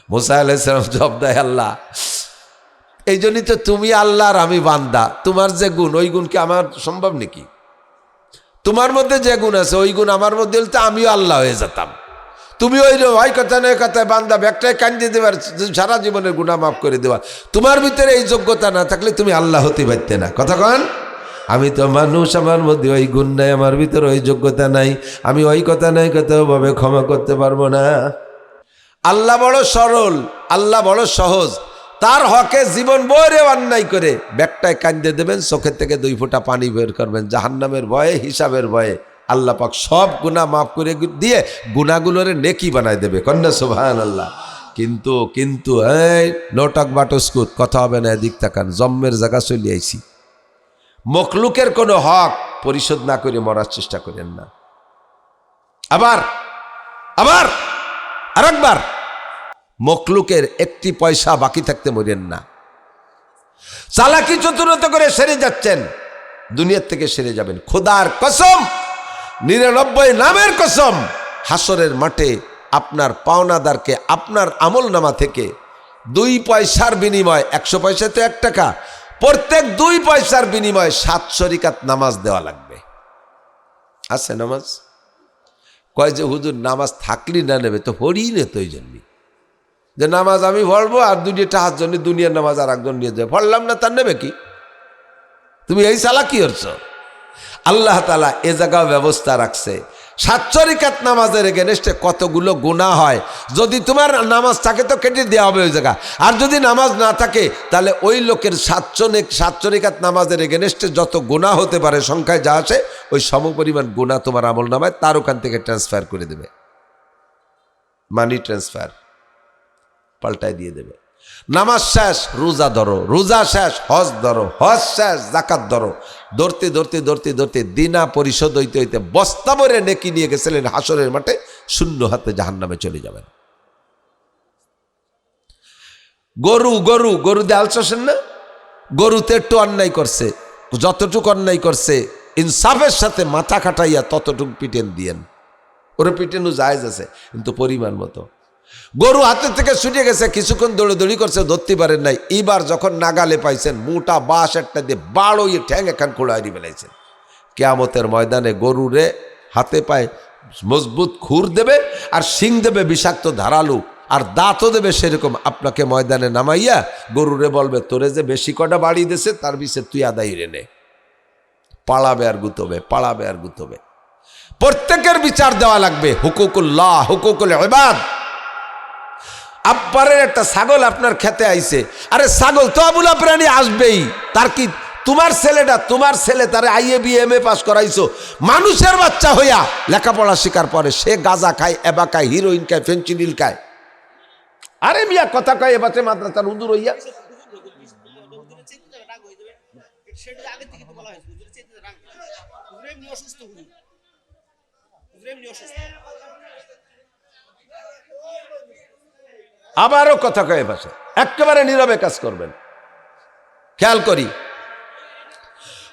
Speaker 1: মুসা আলাইহিস সালাম জবাব দেয়, আল্লাহ এই জন্যই তো তুমি আল্লাহ আর আমি বান্দা, তোমার যে গুণ ওই গুণ কি আমার সম্ভব নাকি? তোমার মধ্যে যে গুণ আছে ওই গুণ আমার মধ্যে হলে তো আমিও আল্লাহ হয়ে যেতাম। তুমি ওই হয় কথা নয় কথায় বান্দা ব্যাগটায় কান্দিয়ে দেবার, সারা জীবনের গুনাহ মাফ করে দেওয়া, তোমার ভিতরে এই যোগ্যতা না থাকলে তুমি আল্লাহ হতে পারতে না। কথা কন, আমি তো মানুষ, আমার মধ্যে ওই গুণ নাই, আমার ভিতরে ওই যোগ্যতা নাই, আমি ওই কথা নাই কথাভাবে ক্ষমা করতে পারবো না। আল্লাহ বড় সরল, আল্লাহ বড় সহজ। তার হকে জীবন বরে অন্যায় করে ব্যাগটায় কান্দে দেবেন, চোখের থেকে 2 ফোঁটা পানি বের করবেন, জাহান্নামের ভয়ে, হিসাবের ভয়ে। আল্লাহ পাক সব গুনাহ মাফ করে দিয়ে গুনাহগুলোরে নেকি বানায় দেবে। কন্যা সুবহানাল্লাহ। কিন্তু কিন্তু এই নোটক বাটস্কুত কথা হবে না, এদিক তাকান, জম্মের জায়গা চলে আইছি। মখলুকের কোনো হক পরিশোধ না করে মরার চেষ্টা করেন না। আবার আবার আরেকবার, মখলুকের একটি পয়সা বাকি থাকতে মরেন না। চালাকি চতুরতা করে সেরে যাচ্ছেন, দুনিয়ার থেকে সেরে যাবেন। খোদার কসম, 99 নামের কসম, হাসরের মাঠে আপনার পাওনাদারকে আপনার আমল নামা থেকে 2 পয়সার বিনিময়, 100 পয়সাতে 1 টাকা, প্রত্যেক 2 পয়সার বিনিময়ে 700 রাকাত নামাজ দেওয়া লাগবে। আছে নামাজ? কয় যে হুজুর নামাজ থাকলি না নেবে, তো পড়িই নে তো, এই জন্যই যে নামাজ আমি পড়বো আর 2 টাকার জন্য দুনিয়ার নামাজ আর একজন নিয়ে যাবে, পড়লাম না তার নেবে কি? তুমি এই চালাকি করছো। আল্লাহ তাআলা এ জায়গা ব্যবস্থা রাখছে, 700 রাকাত নামাজের এগেনস্টে কতগুলো গুনাহ হয়। যদি তোমার নামাজ থাকে তো কেটে দেওয়া হবে ওই জায়গা, আর যদি নামাজ না থাকে তাহলে ওই লোকের 700 রাকাত নামাজের এগেনস্টে যত গুনাহ হতে পারে সংখ্যায় যা আসে, ওই সমপরিমাণ গুনাহ তোমার আমল নামায় তার ওখান থেকে ট্রান্সফার করে দেবে, মানি ট্রান্সফার পাল্টায় দিয়ে দেবে। নামাজ শেষ রোজা ধরো, রোজা শেষ হজ ধরো, হজ শেষ জাকাত ধরো, ধরতে ধরতে ধরতে ধরতে দিনা পরিশোধ হইতে হইতে বস্তা ভরে নেকি নিয়ে গেছিলেন হাসরের মাঠে, শূন্য হাতে জাহান্নামে চলে যাবেন। গরু গরু গরু দিয়ে আলসেন না, গরুতে একটু অন্যায় করছে, যতটুকু অন্যায় করছে ইনসাফের সাথে মাথা খাটাইয়া ততটুকু পিটেন দিয়েন, ওরে পিটেনও জায়েজ আছে, কিন্তু পরিমাণ মতো। গরু হাতের থেকে ছুটে গেছে, কিছুক্ষণ দৌড়ি করছে, ধরতে পারেন নাই, এবার যখন নাগালে পাইছেন মোটা বাঁশ একটা দিয়ে বাড়িয়ে ঠ্যাং এখান খোড়াই ফেলাইছেন। কিয়ামতের ময়দানে গরুরে হাতে পায়ে মজবুত খুর দেবে, আর শিং দেবে বিষাক্ত ধারালু, আর দাঁতও দেবে সেরকম। আপনাকে ময়দানে নামাইয়া গরুরে বলবে, তোরে যে বেশি কটা বাড়ি দিয়েছে তার বিষে তুই আদায় রেনে, পালাবে আর গুতবে, পালাবে আর গুতবে। প্রত্যেকের বিচার দেওয়া লাগবে। হুকুকুল্লাহ, হুকুকুল ইবাদ। আব্বারের একটা ছাগল আপনার খেতে আইছে, আরে ছাগল তো আবুলা প্রাণী আসবেই, তার কি? তোমার ছেলেটা, তোমার ছেলে তারে IAB MA পাস করাইছো, মানুষের বাচ্চা হইয়া লেখাপড়া শেখার পরে সে গাঁজা খায়, এবা খায়, হিরোইন খায়, ফেন্সিডিল খায়। আরে মিয়া কথা কয় এবারে মাদ্রাসার হুজুর হইয়া। আবারও কথা কয়ে পাশে একেবারে নীরবে কাজ করবেন। খেয়াল করি,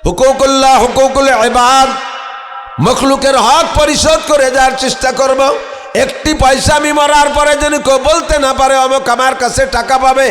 Speaker 1: হুকুকুল্লাহ, হুকুকুল ইবাদ, মখলুকের হক পরিশোধ করে যাওয়ার চেষ্টা করব। একটি পয়সা আমি মরার পরে যেন কেউ বলতে না পারে অমুক আমার কাছে টাকা পাবে,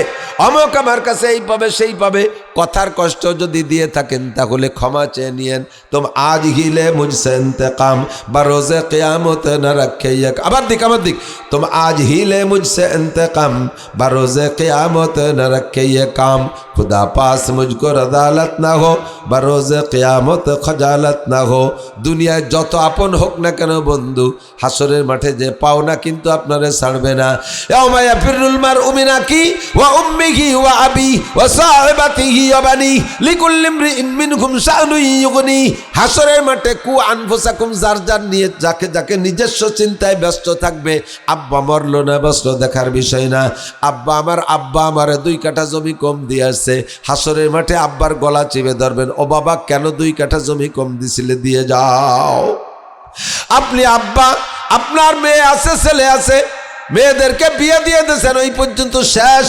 Speaker 1: অমুক আমার কাছে এই পাবে সেই পাবে। কথার কষ্ট যদি দিয়ে থাকেন তাহলে ক্ষমা চেয়ে নিয়েন। তুম আজ হিলে মুঝসে ইন্তেকাম বা রোজে কিয়ামত না রাখে। আবার দিক, আমার দিক, তুম আজ হিলে মুঝসে ইন্তেকাম বা রোজে কিয়ামত না রাখে ये काम, खुदा पास मुझको अदालत ना हो বা রোজে কিয়ামত খজালত না হো। দুনিয়ায় যত আপন হোক না কেন বন্ধু, হাসরের মাঠে যে পাও না কিন্তু আপনারে ছাড়বে না। ইয়াউমা ইয়াফিরুল মারউ মিন আখি ওয়া উম্মিহি ওয়া আবি ওয়া সাহিবাতিহি ওয়া বানি লিকুল্লি ইমরিইন মিনহুম শাআনুন ইউগনি। হাসরের মাঠে কু আনফুসাকুম, যার যার নিয়ে যাকে যাকে নিজস্ব চিন্তায় ব্যস্ত থাকবে। আব্বা মরলো না, বস্ত্র দেখার বিষয় না। আব্বা আমারে 2 কাঠা জমি কম দিয়েছে, হাসরের মাঠে আব্বার গলা চিপে ধরবেন, ও বাবা কেন 2 কাঠা জমি কম দিছিলে, দিয়ে যাও। আপনি আব্বা, আপনার মেয়ে আছে, ছেলে আছে, মেয়েদেরকে বিয়ে দিয়ে দিয়েছেন, ওই পর্যন্ত শেষ।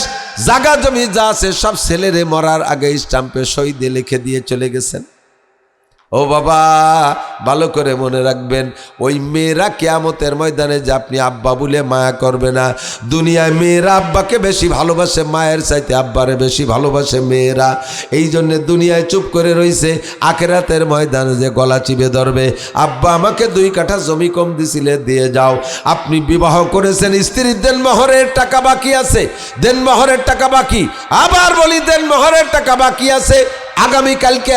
Speaker 1: জায়গা জমি যা আছে সব ছেলেরে মরার আগে স্টাম্পে সই দিয়ে লিখে দিয়ে চলে গেছেন। ও বাবা, ভালো করে মনে রাখবেন, ওই মেয়েরা কিয়ামতের ময়দানে যে আপনি আব্বা বলে মায়া করবে না। দুনিয়ায় মেয়েরা আব্বাকে বেশি ভালোবাসে, মায়ের চাইতে আব্বারে বেশি ভালোবাসে মেয়েরা। এই জন্য দুনিয়ায় চুপ করে রইছে, আখিরাতের ময়দানে যে গলা চিপে ধরবে, আব্বা আমাকে 2 কাঠা জমি কম দিছিলে, দিয়ে যাও। আপনি বিবাহ করেছেন, স্ত্রীর দেনমোহরের টাকা বাকি আছে, দেনমোহরের টাকা বাকি। আবার বলি, দেনমোহরের টাকা বাকি আছে। আগামীকালকে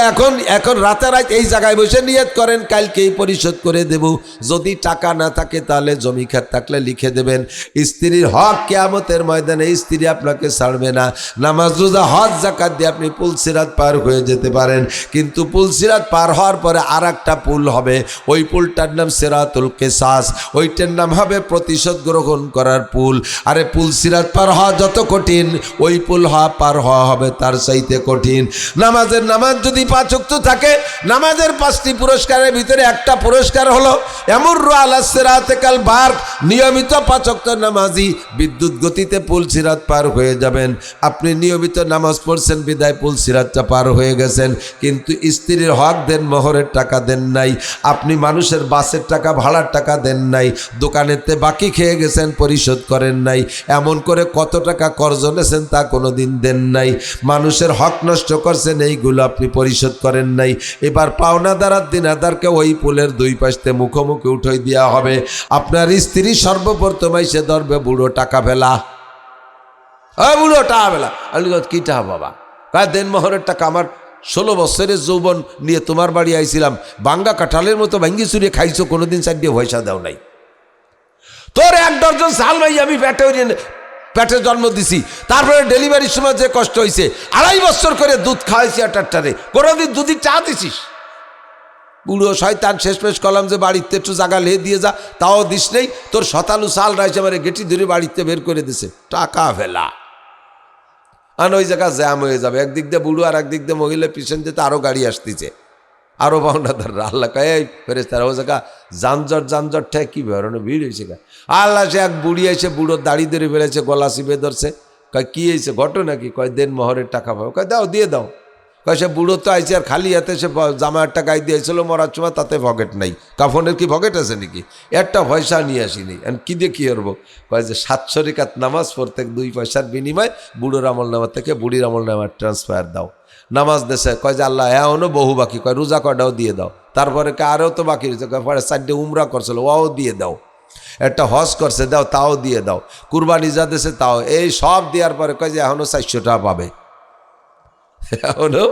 Speaker 1: এখন রাতারাত এই জায়গায় বসে নিয়ত করেন, কালকেই পরিশোধ করে দেব। যদি টাকা না থাকে তাহলে জমি খাত থাকলে লিখে দেবেন। স্ত্রীর হক কিয়ামতের ময়দানে স্ত্রী আপনাকে ছাড়বে না। নামাজ রোজা হজ যাকাত দিয়ে আপনি পুলসিরাত পার হয়ে যেতে পারেন, কিন্তু পুলসিরাত পার হওয়ার পরে আর একটা পুল হবে, ওই পুলটার নাম সিরাতুল কিসাস, ওইটার নাম হবে প্রতিশোধ গ্রহণ করার পুল। আরে পুলসিরাত পার হওয়া যত কঠিন, ওই পুল পার হওয়া হবে তার চাইতে কঠিন। নামাজ নামাজের নামাজ যদি 5 ওয়াক্ত থাকে, নামাজের 5টি পুরস্কারের ভিতরে একটা পুরস্কার হলো ইয়ামুরু আলা সিরাতে কাল বারক, নিয়মিত 5 ওয়াক্ত নামাজি বিদ্যুৎ গতিতে পুল সিরাত পার হয়ে যাবেন। আপনি নিয়মিত নামাজ পড়ছেন বিদায় পুল সিরাতটা পার হয়ে গেছেন, কিন্তু স্ত্রীর হক দেন, মোহরের টাকা দেন নাই, আপনি মানুষের বাসের টাকা ভাড়ার টাকা দেন নাই, দোকানেতে বাকি খেয়ে গেছেন পরিশোধ করেন নাই, এমন করে কত টাকা কর্জ নেছেন তা কোনোদিন দেন নাই, মানুষের হক নষ্ট করছেন, এইগুলো আপনি পরিশোধ করেন নাই। এবার পাওনাদার আর দিনাদারকে ওই পুলের 2 পাশে মুখোমুখি উঠাই দেওয়া হবে। আপনার স্ত্রী সর্বপ্রথম এসে ধরবে বুড়ো টাকা ফেলা, বুড়ো টাকা ফেলা। আমি কি টাকা বাবা? দেন মোহরের টাকা, আমার 16 বছরের যৌবন নিয়ে তোমার বাড়ি আইছিলাম, বাঙ্গা কাঁঠালের মতো ভাঙ্গি চুরিয়ে খাইছো, কোনোদিন সাইড দিয়ে পয়সা দাও নাই। তোর 1 ডজন চাল ভাই আমি পেটে জন্ম দিছি, তারপরে ডেলিভারির সময় যে কষ্ট হয়েছে, 2.5 বছর করে দুধ খাওয়াইছি আটারে, কোনোদিন দুধই চা দিছিস? বুড়ো শয়তান, শেষমেশ কলাম যে বাড়িতে একটু জায়গা লে দিয়ে যা, তাও দিস নেই। তোর 27 সাল রাইছে আমার গেটি ধরে বাড়িতে বের করে দিছে, টাকা ফেলা। আর ওই জায়গা জ্যাম হয়ে যাবে, একদিক দিয়ে বুড়ো আর একদিক দিয়ে মহিলা, পিছন যেতে আরও গাড়ি আসতেছে, আরও পাওনাদাররা। আল্লাহ কয় এই ফেরেশতারা ও জায়গা যানজট ঠেক কী ধরনের ভিড় হয়েছে। আল্লাহ সে এক বুড়ি এসে বুড়োর দাড়ি ধরে ফেলেছে, গলা চিপে ধরছে। কয় কী হয়েছে, ঘটনা কি? কয় দেন মোহরের টাকা পাবো। কয় দাও, দিয়ে দাও। কয় সে বুড়ো তো আইছে আর খালি হাতে, সে জামার টাকা দিয়েছিল মরার সময়, তাতে পকেট নাই, কাফনের কি পকেট আছে নাকি? একটা পয়সা নিয়ে আসিনি, কি দিয়ে কী করবো? কয় যে 700 রিকাত নামাজ প্রত্যেক 2 পয়সার বিনিময় বুড়োর আমল নামার থেকে বুড়ির আমল নামার ট্রান্সফার দাও। নামাজ দেশে কয় যে আল্লাহ এখনও বহু বাকি, কয় রোজা কয়টাও দিয়ে দাও। তারপরে আরও তো বাকি রয়েছে, পরে 4টে উমরা করছিল, ওও দিয়ে দাও। একটা হজ করছে, দাও, তাও দিয়ে দাও। কুরবানি যা দেশে তাও, এই সব দেওয়ার পরে কয় যে এখনও 400 টাকা পাবে, এখনও।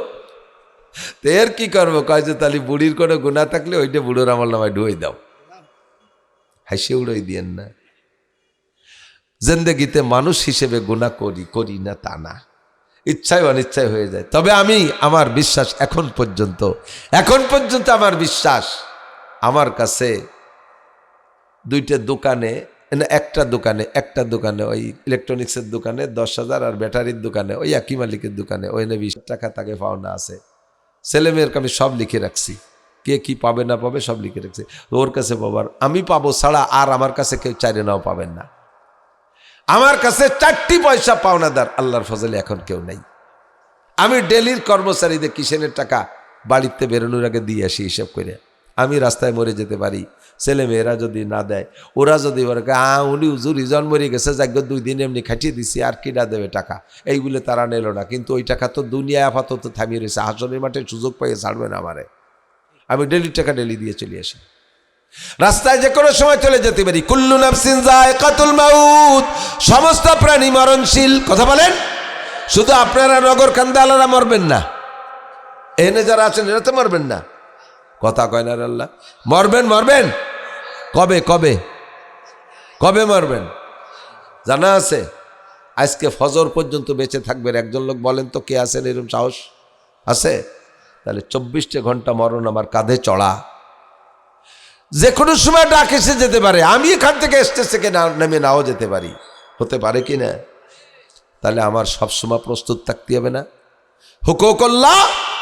Speaker 1: তো এর কী করবো? কয় যে তাহলে বুড়ির কোনো গুণা থাকলে ওইটা বুড়োর আমল নামায় ঢুয়ে দাও। হাসি উড়োই দিয়েন না। জিন্দেগিতে মানুষ হিসেবে গুনাহ করি না তা না, ইচ্ছায় অনিচ্ছায় হয়ে যায়। তবে আমার বিশ্বাস এখন পর্যন্ত আমার বিশ্বাস, আমার কাছে 2টা দোকানে, একটা দোকানে ওই ইলেকট্রনিক্সের দোকানে 10,000, আর ব্যাটারির দোকানে ওই একই মালিকের দোকানে ওই 20 টাকা তাকে পাওনা আছে। ছেলে মেয়েরকে আমি সব লিখে রাখছি, কে কি পাবে না পাবে সব লিখে রাখছি। ওর কাছে বাবার আমি পাবো ছাড়া আর আমার কাছে কেউ চাইরে নাও পাবেন না। আমার কাছে 4টি পয়সা পাওনাদার আল্লাহর ফজলে এখন কেউ নেই। আমি ডেলির কর্মচারীদের কিষেনের টাকা বাড়িতে বেরোনোর আগে দিয়ে আসি হিসাব করে। আমি রাস্তায় মরে যেতে পারি, ছেলে মেয়েরা যদি না দেয়, ওরা যদি বলে উনি উজুরি জন্মরে গেছে, যাক 2 দিন এমনি খাটিয়ে দিছি, আর কিনা দেবে টাকা, এইগুলো তারা নিল না। কিন্তু ওই টাকা তো দুনিয়ায় আপাতত থামিয়ে রয়েছে, হাসনের মাঠে সুযোগ পাইয়ে ছাড়বে না আমারে। আমি ডেলির টাকা ডেলি দিয়ে চলে আসি, রাস্তায় যে কোনো সময় চলে যেতে পারি। কুল্লু নাফসিন যায়কাতুল মাউত, সমস্ত প্রাণী মরণশীল। কথা বলেন, শুধু আপনারা নগর কান্দালারা মরবেন না, এনে যারা আছেন এরা তো মরবেন না। কথা কয় না আল্লাহ? মরবেন। কবে মরবেন জানা আছে? আজকে ফজর পর্যন্ত বেঁচে থাকবেন। একজন লোক বলেন তো কে আছেন এরকম সাহস আছে? তাহলে 24 ঘন্টা মরণ আমার কাঁধে চড়া, যে কোনো সময় ডাক এসে যেতে পারে। আমি এখান থেকে স্টেজ থেকে নেমে নাও যেতে পারি, হতে পারে কি না? তাহলে আমার সবসময় প্রস্তুত থাকতে হবে না? হুকুকুল্লাহ,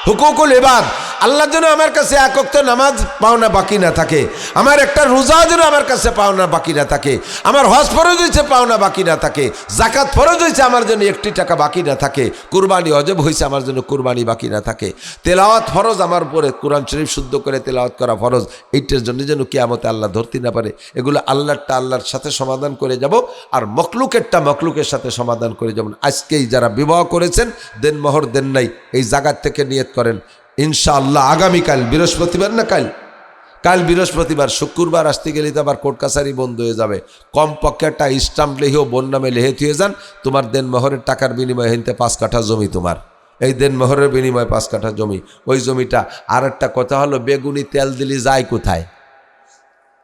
Speaker 1: হুকুকুল ইবাদ, আল্লাহ যেন আমার কাছে 1 ওয়াক্ত নামাজ পাওনা বাকি না থাকে, আমার একটা রোজা যেন আমার কাছে পাওনা বাকি না থাকে, আমার হজ ফরজ হয়েছে পাওনা বাকি না থাকে, জাকাত ফরজ হয়েছে আমার জন্য 1টি টাকা বাকি না থাকে, কুরবানি ওয়াজিব হয়েছে আমার জন্য কুরবানি বাকি না থাকে, তেলাওয়াত ফরজ আমার উপরে, কোরআন শরীফ শুদ্ধ করে তেলাওয়াত করা ফরজ, এইটার জন্য যেন কিয়ামতে আল্লাহ ধরতে না পারে। এগুলো আল্লাহরটা আল্লাহর সাথে সমাধান করে যাব, আর মখলুকেরটা মখলুকের সাথে সমাধান করে যাব। আজকেই যারা বিবাহ করেছেন দেন মোহর দেন নাই, এই জায়গার থেকে নিয়ত করেন ইনশাআল্লাহ আগামীকাল বৃহস্পতিবার না, কাল বৃহস্পতিবার, শুক্রবার আসতে গেলে তো আবার কোর্ট কাছারি বন্ধ হয়ে যাবে। কমপক্ষে একটা স্টাম্প লিখেও বোন নামে লিখে থুয়ে যান, তোমার দেন মোহরের টাকার বিনিময়ে হিনতে 5 কাঠা জমি, তোমার এই দেন মোহরের বিনিময়ে 5 কাঠা জমি, ওই জমিটা। আর একটা কথা হলো, বেগুনি তেল দিলি যায় কোথায়?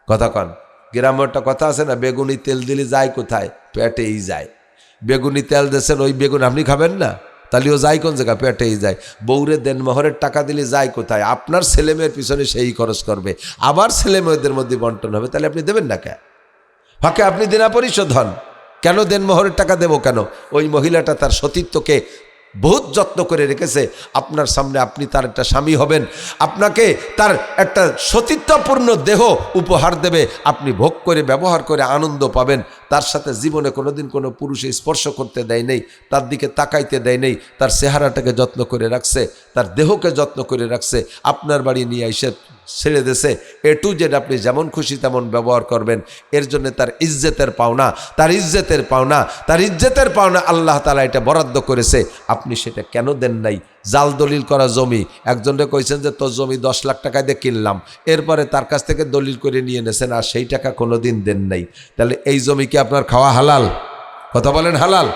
Speaker 1: কথা কন, গ্রামের একটা কথা আছে না, বেগুনি তেল দিলি যায় কোথায়? পেটেই যায়। বেগুনি তেল দেশেন, ওই বেগুন আপনি খাবেন না, তাহলেও যায় কোন জায়গা? পেটেই যায়। বউরে দেন মোহরের টাকা দিলে যায় কোথায়? আপনার ছেলেমেয়ের পিছনে সেই খরচ করবে, আবার ছেলেমেয়েদের মধ্যে বন্টন হবে, তাহলে আপনি দেবেন না কেন? ফাঁকে আপনি দেনা পরিশোধ হন কেন? দেন মোহরের টাকা দেবো কেন? ওই মহিলাটা তার সতীত্বকে বহুত যত্ন করে রেখেছে, আপনার সামনে আপনি তার একটা স্বামী হবেন, আপনাকে তার একটা সতীত্বপূর্ণ দেহ উপহার দেবে, আপনি ভোগ করে ব্যবহার করে আনন্দ পাবেন। তার সাথে জীবনে কোনোদিন কোনো পুরুষে স্পর্শ করতে দেয় নেই, তার দিকে তাকাইতে দেয় নেই, তার চেহারাটাকে যত্ন করে রাখছে, তার দেহকে যত্ন করে রাখছে, আপনার বাড়ি নিয়ে এসে ছেড়ে দেশে এ টু জেড আপনি যেমন খুশি তেমন ব্যবহার করবেন। এর জন্য তার ইজ্জতের পাওনা, তার ইজ্জতের পাওনা, তার ইজ্জতের পাওনা আল্লাহ তাআলা এটা বরাদ্দ করেছে, আপনি সেটা কেন দেন নাই? জাল দলিল করা জমি, একজনকে কইছেন যে তোর জমি 10 লাখ টাকা দিয়ে কিনলাম, এরপরে তার কাছ থেকে দলিল করে নিয়ে নেছেন আর সেই টাকা কোনোদিন দেন নাই, তাহলে এই জমি কি আপনার খাওয়া হালাল? কথা বলেন হালাল?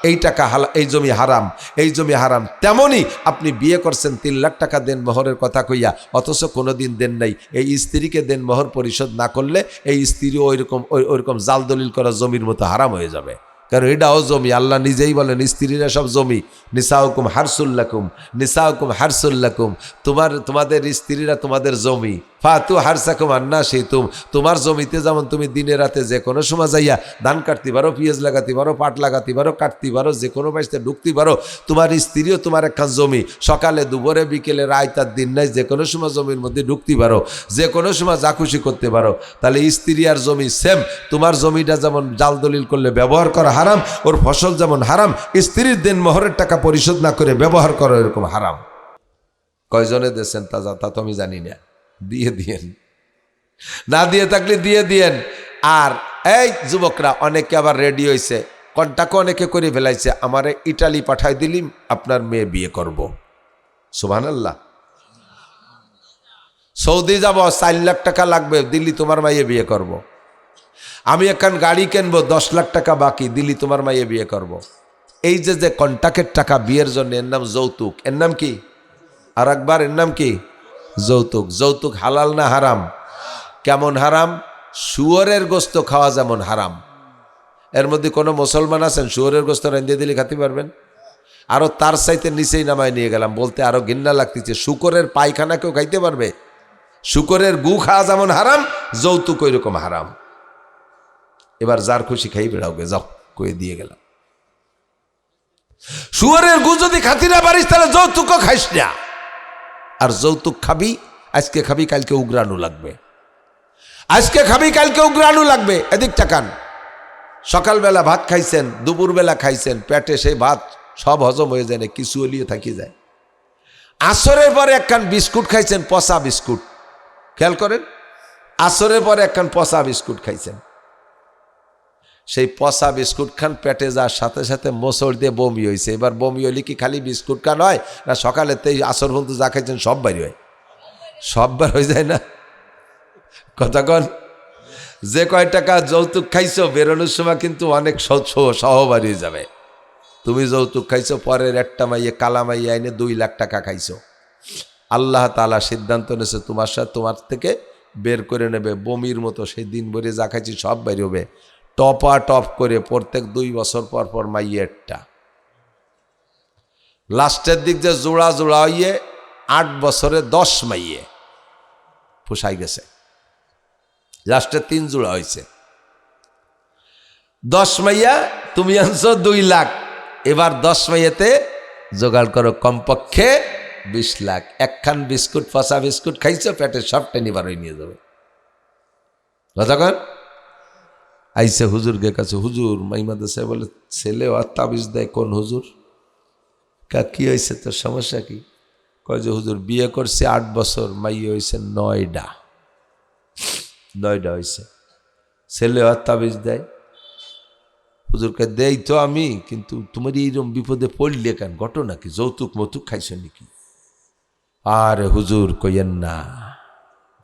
Speaker 1: এই টাকা হালাল, এই জমি হারাম, এই জমি হারাম। তেমনই আপনি বিয়ে করছেন 3 লাখ টাকা দেন মোহরের কথা কইয়া, অথচ কোনোদিন দেন নাই। এই স্ত্রীকে দেন মোহর পরিশোধ না করলে এই স্ত্রী ওইরকম জাল দলিল করা জমির মতো হারাম হয়ে যাবে, কারণ এটাও জমি। আল্লাহ নিজেই বলেন স্ত্রীরা সব জমি, নিসাউকুম হারসুল্লাকুম, নিসাউকুম হারসুল্লাকুম, তোমাদের স্ত্রীরা তোমাদের জমি, ফাতু হারসাকুম আন্না শিতুম, তোমার জমিতে যেমন তুমি দিনে রাতে যে কোনো সময় যাইয়া ধান কাটতে পারো, পেঁয়াজ লাগাতে পারো, পাট লাগাতে পারো, কাটতে পারো, যে কোনো বাড়িতে ঢুকতে পারো, তোমার স্ত্রীও তোমার একখান জমি, সকালে দুপুরে বিকেলে রায়তার দিন নাই যে কোনো সময় জমির মধ্যে ঢুকতে পারো, যে কোনো সময় যা খুশি করতে পারো। তাহলে স্ত্রী আর জমি সেম, তোমার জমিটা যেমন জাল দলিল করলে ব্যবহার করা হারাম, ওর ফসল যেমন হারাম, স্ত্রীর দেন মোহরের টাকা পরিশোধ না করে ব্যবহার করা এরকম হারাম। কয়জনে দেশেন তা তো আমি জানি না, দিয়ে দিয়েন, না দিয়ে থাকলে দিয়ে দিয়েন। আর এই যুবকরা অনেকে আবার রেডি হয়েছে, কন্টাক্ট অনেকে করে ফেলাইছে, আমারে ইটালি পাঠাই দিলিম আপনার মেয়ে বিয়ে করব। সুবহানাল্লাহ। সৌদি যাব 4 লাখ টাকা লাগবে, দিল্লি তোমার মাইয়ে বিয়ে করব। আমি এখন গাড়ি কিনবো 10 লাখ টাকা বাকি, দিল্লি তোমার মাইয়ে বিয়ে করব। এই যে কন্টাক্টের টাকা বিয়ের জন্য, এর নাম যৌতুক। এর নাম কি? আর একবার, এর নাম কি? যৌতুক। যৌতুক হালাল না হারাম? কেমন হারাম? শুয়োরের গোস্ত খাওয়া যেমন হারাম। এর মধ্যে কোনো মুসলমান আছেন শুয়োরের গোস্ত রাঁধিয়ে দিলে খেতে পারবেন? আরও তার চাইতে নিচেই নামায় নিয়ে গেলাম, বলতে আরও ঘৃণা লাগতেছে, শুকরের পায়খানা কেউ খাইতে পারবে? শুকরের গু খাওয়া যেমন হারাম, যৌতুক ওই রকম হারাম। এবার যার খুশি খাই বেড়াওগে, যাও কয়ে দিয়ে গেলাম। শুয়োরের গু যদি খাতি না পারিস তাহলে যৌতুকও খাইস না। আর যৌতুক খাবি, আজকে খাবি কালকে উগ্রাণু লাগবে, আজকে খাবি কালকে উগ্রাণু লাগবে। এদিক তাকান, সকালবেলা ভাত খাইছেন, দুপুরবেলা খাইছেন, পেটে সেই ভাত সব হজম হয়ে যায় না, কিছু হলিয়ে থাকি যায়। আসরের পরে একখান বিস্কুট খাইছেন, পচা বিস্কুট, খেয়াল করেন, আসরের পরে একখান পচা বিস্কুট খাইছেন, সেই পচা বিস্কুট খান পেটে যাওয়ার সাথে সাথে মোচড় দিয়ে বমি হয়েছে। এবার বমি হইলে কি খালি বিস্কুট খান হয় না, সকালেতেই আসর পর্যন্ত যা খাইছেন সব বাইর হয়? সব বার হয়ে যায় না? কথা কন। যে কয় টাকা যৌতুক খাইছো বেরোনোর সময় কিন্তু অনেক সহ বাড়িয়ে যাবে। তুমি যৌতুক খাইছো, পরের একটা মাইয়ে কালা মাইয়ে আইনে 2 লাখ টাকা খাইছো। আল্লাহ তাআলা সিদ্ধান্ত নিয়েছে তোমার থেকে বের করে নেবে, বমির মতো সেই দিন ভরে যা খাইছি সব বাইর হবে। টপা টপ করে প্রত্যেক 2 বছর পর পর মাইয়ে একটা, লাস্টের দিক যে জোড়া জোড়া হইয়ে 8 বছরে 10 মাইয়ে পোষাই গেছে, লাস্টে 3 জোড়া হয়েছে। 10 মাইয়া তুমি আনছো 2 লাখ, এবার 10 মাইয়াতে জোগাড় করো কমপক্ষে 20 লাখ। একখান বিস্কুট, পচা বিস্কুট খাইছো, পেটে সব টেনে বার হয়ে নিয়ে যাবে। কতক্ষণ আইসে হুজুরকে কাছে, হুজুর মাইমাদা সাহেব বলে ছেলে আর তাবিজ দেয়। কোন হুজুর? কি হয়েছে, তোর সমস্যা কি? কয় যে হুজুর বিয়ে করছে 8 বছর, মাইয়ে হয়েছে 9টা হয়েছে, ছেলে আর তাবিজ দেয়। হুজুরকে দেই তো আমি, কিন্তু তোমার এইরকম বিপদে পড়লে কেন, ঘটনা কি? যৌতুক মতুক খাইছ নাকি? আরে হুজুর কইয়েন না,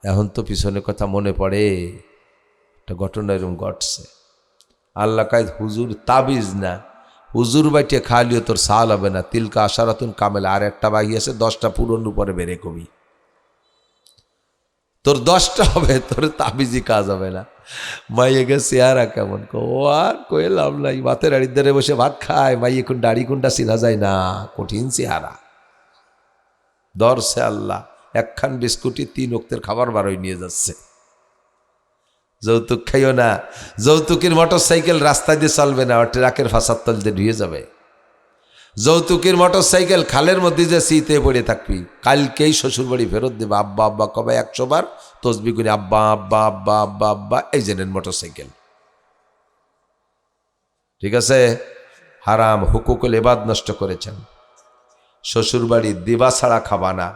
Speaker 1: এখন তো পিছনে কথা মনে পড়ে, একটা ঘটনা এরকম ঘটছে। আল্লাহ কায়দ হুজুর তাবিজ না, হুজুর বাইটে খালিও তোর সাল হবে না, তিলকা আশারাতুন কামেলা। আর একটা বাকি আছে, 10টা পুরন উপরে বেড়ে কবি, তোর 10টা হবে, তোর তাবিজি কাজ হবে না। মাইয়ে গে চেহারা কেমন, ও আর কইলাম নাই, ভাতের আড়ির ধারে বসে ভাত খায়, মাইয়ে কোন দাড়ি কোনটা চিনা যায় না, কঠিন চেহারা। দরছে আল্লাহ, একখান বিস্কুটি 3 ওক্তের খাবার বারোই নিয়ে যাচ্ছে। যৌতুক খাইও না, যৌতুকের মোটর সাইকেল রাস্তা দিয়ে চলবে না, ট্রাকের ফাঁসার তল দিয়ে ধুয়ে যাবে। যৌতুকের মোটর সাইকেল খালের মধ্যে যে শীতে পড়ে থাকবি, কালকেই শ্বশুরবাড়ি ফেরত দেবে। আব্বা আব্বা কবে 100 বার তসবি করে আব্বা আব্বা আব্বা আব্বা আব্বা, এই যে নেন মোটর সাইকেল। ঠিক আছে? হারাম হুকুকুল ইবাদ নষ্ট করেছেন। শ্বশুরবাড়ি দিবা ছাড়া খাবা না।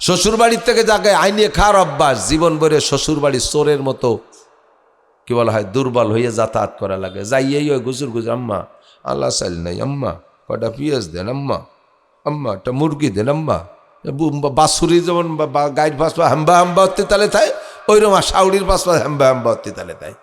Speaker 1: শ্বশুরবাড়ির থেকে যাকে আইনে খাওয়ার অভ্যাস, জীবন ভরে শ্বশুরবাড়ি চোরের মতো কি বলা হয় দুর্বল হয়ে যাতায়াত করা লাগে। যাইয়েই ওই গুজুর গুজুর, আম্মা আল্লাহ চাইল নাই, আম্মা কটা পেঁয়াজ দেন, আম্মা আম্মা একটা মুরগি দেন, আম্মা বাসুরি যেমন গাইড পাসপা হাম্বা হাম্বা হতে তালে তাই, ওইরকম শাউরির পাসপা হাম্বা হাম্বা হতে তালে তাই।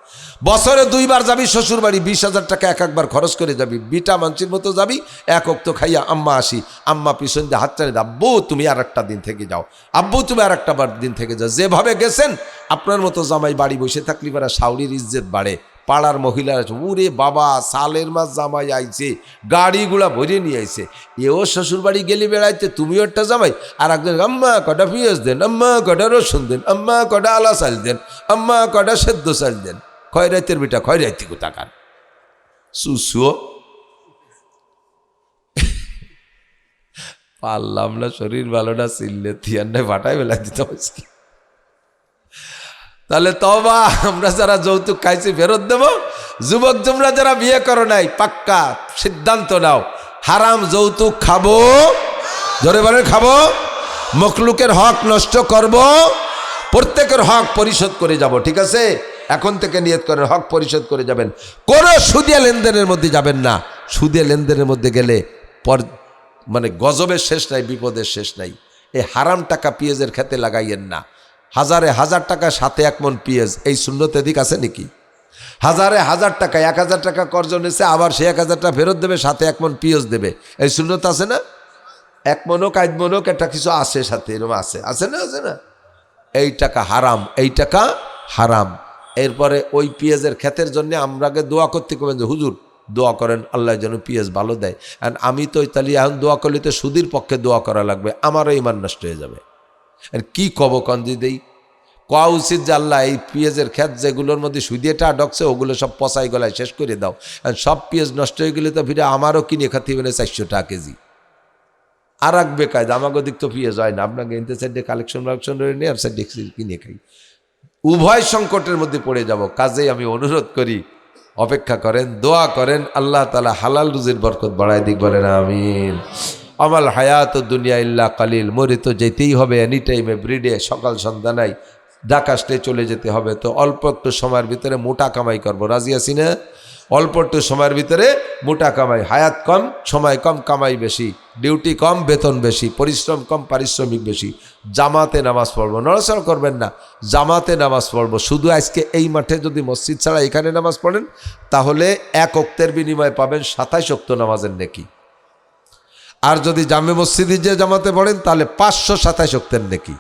Speaker 1: বছরে 2 বার যাবি শ্বশুর বাড়ি, 20,000 টাকা একবার খরচ করে যাবি, বিটা মানসির মতো যাবি, এক অক্ত খাইয়া আম্মা আসি, আম্মা পিছন দিয়ে হাত চালিয়ে, আব্বু তুমি আর একটা দিন থেকে যাও, আব্বু তুমি আর একটা দিন থেকে যাও। যেভাবে গেছেন আপনার মতো জামাই বাড়ি বসে থাকলে পারা শাউরির ইজ্জত বাড়ে। পাড়ার মহিলারা উরে বাবা সালের মাস জামাই আইছে, গাড়িগুলা ভরে নিয়ে আইছে, এও শ্বশুর বাড়ি গেলে বেড়াইতে, তুমিও একটা জামাই, আর একজন আম্মা কটা পেঁয়াজ দেন, আম্মা কটা রসুন দেন, আম্মা কটা আলা চাল দেন, আম্মা কটা সেদ্ধ চাল দেন। খয়রাইতের বেটা খয়রাইতি কোথাকার সুসুও পারলাম না, শরীর ভালো না, চিল্লে থিয়ান্নায় ফাটাই বেলা দিতে হয়েছে। তাহলে তওবা, আমরা যারা যৌতুক খাইছি ফেরত দেব। যুবক তোমরা যারা বিয়ে করো নাই, পাক্কা সিদ্ধান্ত নাও, হারাম যৌতুক খাবো, জোরে বলেন খাবো, মখলুকের হক নষ্ট করব, প্রত্যেকের হক পরিশোধ করে যাব। ঠিক আছে? এখন থেকে নিয়ত করেন হক পরিশোধ করে যাবেন। কোনো সুদিয়া লেনদেনের মধ্যে যাবেন না। সুদিয়া লেনদেনের মধ্যে গেলে মানে গজবের শেষ নাই, বিপদের শেষ নাই। এই হারাম টাকা পেঁয়াজের খেতে লাগাইয়েন না। হাজারে 1000 টাকা সাথে 1 মণ পেঁয়াজ, এই শূন্যত এদিক আছে নাকি? হাজারে 1000 টাকা 1000 টাকা কর্জ নিয়েছে, আবার সে 1000 টাকা ফেরত দেবে, সাথে 1 মণ পেঁয়াজ দেবে, এই শূন্যত আছে না? 1 মণক 1 মণক একটা কিছু আছে সাথে, এরকম আছে, আছে না? আছে না? এই টাকা হারাম, এই টাকা হারাম। এরপরে ওই পেঁয়াজের ক্ষেতের জন্য আমরাকে দোয়া করতে করবেন যে হুজুর দোয়া করেন আল্লাহ যেন পেঁয়াজ ভালো দেয়। আর আমি তো তাহলে এখন দোয়া করলে তো সুদীর পক্ষে দোয়া করা লাগবে, আমারও ইমান নষ্ট হয়ে যাবে। আর কি কব কন্দি দেই, কোয়া উচিত যে আল্লাহ এই পেঁয়াজের ক্ষেত যেগুলোর মধ্যে সুদিয়েটা ডকছে ওগুলো সব পচাই গলায় শেষ করে দাও। আর সব পেঁয়াজ নষ্ট হয়ে গেলে তো ফিরে আমারও কিনে খাতে হবে 400 টাকা কেজি। আর এক বেকায়দা, আমাকে দিক তো পেঁয়াজ হয় না, আপনাকে ইনতে সাইডে কালেকশন নিয়ে আর সাইডে কিনে খাই, উভয় সংকটের মধ্যে পড়ে যাব। কাজেই আমি অনুরোধ করি অপেক্ষা করেন, দোয়া করেন, আল্লাহ তাআলা হালাল রুজির বরকত বাড়ায় দিক, বলেন আমিন। আমাল হায়াত দুনিয়া ইল্লা কালিল, মরে তো যেতেই হবে এনি টাইম এভরিডে, সকাল সন্ধ্যা নাই, ডাকাশতে চলে যেতে হবে। তো অল্প একটু সময়ের ভিতরে মোটা কামাই করবো, রাজি আছি না? অল্প একটু সময়ের ভিতরে মোটা কামাই, হায়াত কম সময় কম কামাই বেশি, ডিউটি কম বেতন বেশি, পরিশ্রম কম পারিশ্রমিক বেশি। জামাতে নামাজ পড়বো, নড়াচড়া করবেন না, জামাতে নামাজ পড়বো। শুধু আজকে এই মাঠে যদি মসজিদ ছাড়া এখানে নামাজ পড়েন তাহলে 1 ওয়াক্তের বিনিময়ে পাবেন 27 ওয়াক্ত নামাজের নেকি। আর যদি জামে মসজিদে যে জামাতে পড়েন তাহলে 527 ওয়াক্তের নেকি।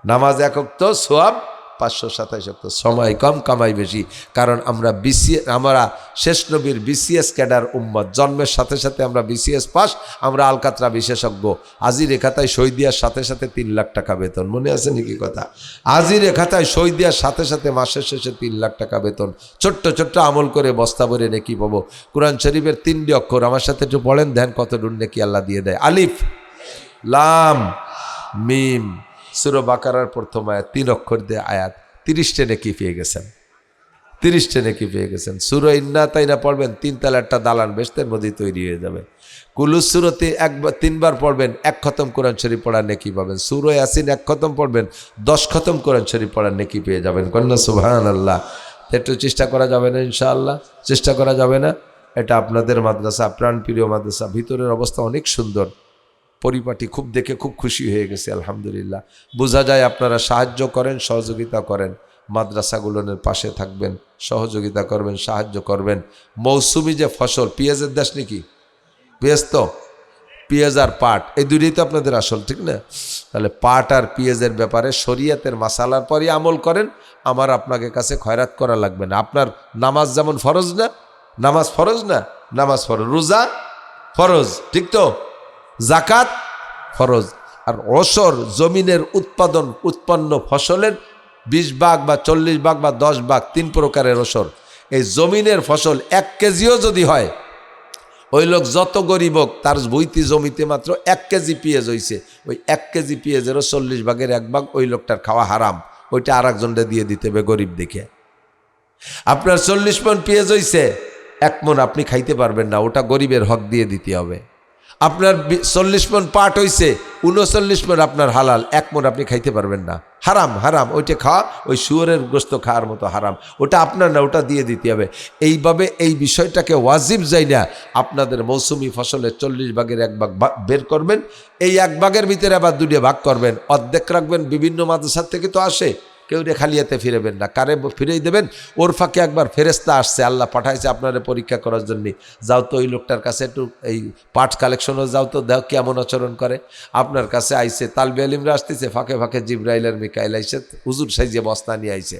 Speaker 1: নামাজ 1 ওয়াক্ত সোয়াব 527 ওয়াক্ত। সময় কম কামাই বেশি, কারণ আমরা আমরা শেষ নবীর বিসিএস ক্যাডার উম্মত, জন্মের সাথে সাথে আমরা বিসিএস পাস, আমরা আলকাতরা বিশেষজ্ঞ। আজির খাতায় সই দেওয়ার সাথে সাথে 3 লাখ টাকা বেতন, মনে আছে নাকি কথা? আজির খাতায় সই দেওয়ার সাথে সাথে মাসের শেষে 3 লাখ টাকা বেতন। ছোট্ট ছোট্ট আমল করে বস্তা ভরে নেকি পাবো। কোরআন শরীফের 3টি অক্ষর আমার সাথে একটু পড়েন, ধ্যান কত দূর নেকি আল্লাহ দিয়ে দেয়। আলিফ লাম মিম, সূরা বাকারার প্রথম আয়াত, 3 অক্ষর দিয়ে আয়াত, 30টা নেকি পেয়ে গেছেন, 30টা নেকি পেয়ে গেছেন। সূরা ইন্না তাইনা পড়বেন, 3 তলা একটা দালান বেহেশতের মধ্যে তৈরি হয়ে যাবে। কুলুস সূরাতে 3 বার পড়বেন, 1 খতম কোরআন শরীফ পড়ার নেকি পাবেন। সূরা ইয়াসিন 1 খতম পড়বেন, 10 খতম কোরআন শরীফ পড়ার নেকি পেয়ে যাবেন। কন্যা সুবহানাল্লাহ। একটু চেষ্টা করা যাবে না ইনশাআল্লাহ? চেষ্টা করা যাবে না? এটা আপনাদের মাদ্রাসা, প্রাণপ্রিয় মাদ্রাসা, ভিতরের অবস্থা অনেক সুন্দর, পরিপাটি, খুব দেখে খুব খুশি হয়ে গেছে আলহামদুলিল্লাহ। বোঝা যায় আপনারা সাহায্য করেন, সহযোগিতা করেন, মাদ্রাসাগুলোর পাশে থাকবেন, সহযোগিতা করবেন, সাহায্য করবেন। মৌসুমি যে ফসল, পেঁয়াজের দেশ নাকি? পেঁয়াজ তো, পেঁয়াজ আর পাট এই দুটোই তো আপনাদের আসল, ঠিক না? তাহলে পাট আর পেঁয়াজের ব্যাপারে শরীয়তের মাসালার পরই আমল করেন। আমার আপনাকে কাছে খয়রাত করা লাগবে না। আপনার নামাজ যেমন ফরজ না, নামাজ ফরজ না, নামাজ ফরজ, রোজা ফরজ, ঠিক তো? জাকাত ফরজ। আর ওসর জমিনের উৎপন্ন ফসলের 20 ভাগ বা 40 ভাগ বা 10 ভাগ 3 প্রকারের ওসর। এই জমিনের ফসল 1 কেজিও যদি হয়, ওই লোক যত গরিব হোক তার বইতি জমিতে মাত্র 1 কেজি পেঁয়াজ হয়েছে, ওই 1 কেজি পেঁয়াজেরও 40 ভাগের 1 ভাগ ওই লোকটার খাওয়া হারাম, ওইটা আর একজনটা দিয়ে দিতে হবে গরিব দেখে। আপনার 40 মণ পেঁয়াজ হয়েছে, 1 মণ আপনি খাইতে পারবেন না, ওটা গরিবের হক দিয়ে দিতে হবে। আপনার 40 মণ পাট হয়েছে, 39 মণ আপনার হালাল, 1 মণ আপনি খাইতে পারবেন না, হারাম হারাম, ওইটা খাওয়া ওই শুয়োরের গোস্ত খাওয়ার মতো হারাম, ওটা আপনার না, ওটা দিয়ে দিতে হবে। এইভাবে এই বিষয়টাকে ওয়াজিব যাই না, আপনাদের মৌসুমি ফসলের 40 ভাগের 1 ভাগ বের করবেন, এই 1 ভাগের ভিতরে আবার 2 ভাগ করবেন, অর্ধেক রাখবেন, বিভিন্ন মাদ্রাসার থেকে তো আসে, কেউ রে খালিয়াতে ফিরেবেন না, কারে ফিরেই দেবেন। ওর ফাঁকে একবার ফেরেস্তা আসছে, আল্লাহ পাঠাইছে আপনারা পরীক্ষা করার জন্য, যাও তো ওই লোকটার কাছে একটু এই পাঠ কালেকশনও যাও তো, দেখ কেমন আচরণ করে। আপনার কাছে আইছে, তালবে আলিমরা আসতেছে, ফাঁকে ফাঁকে জিব্রাইল আর মিকাইল আইছে, হুজুর সাইজে বস্তা নিয়ে আইছে,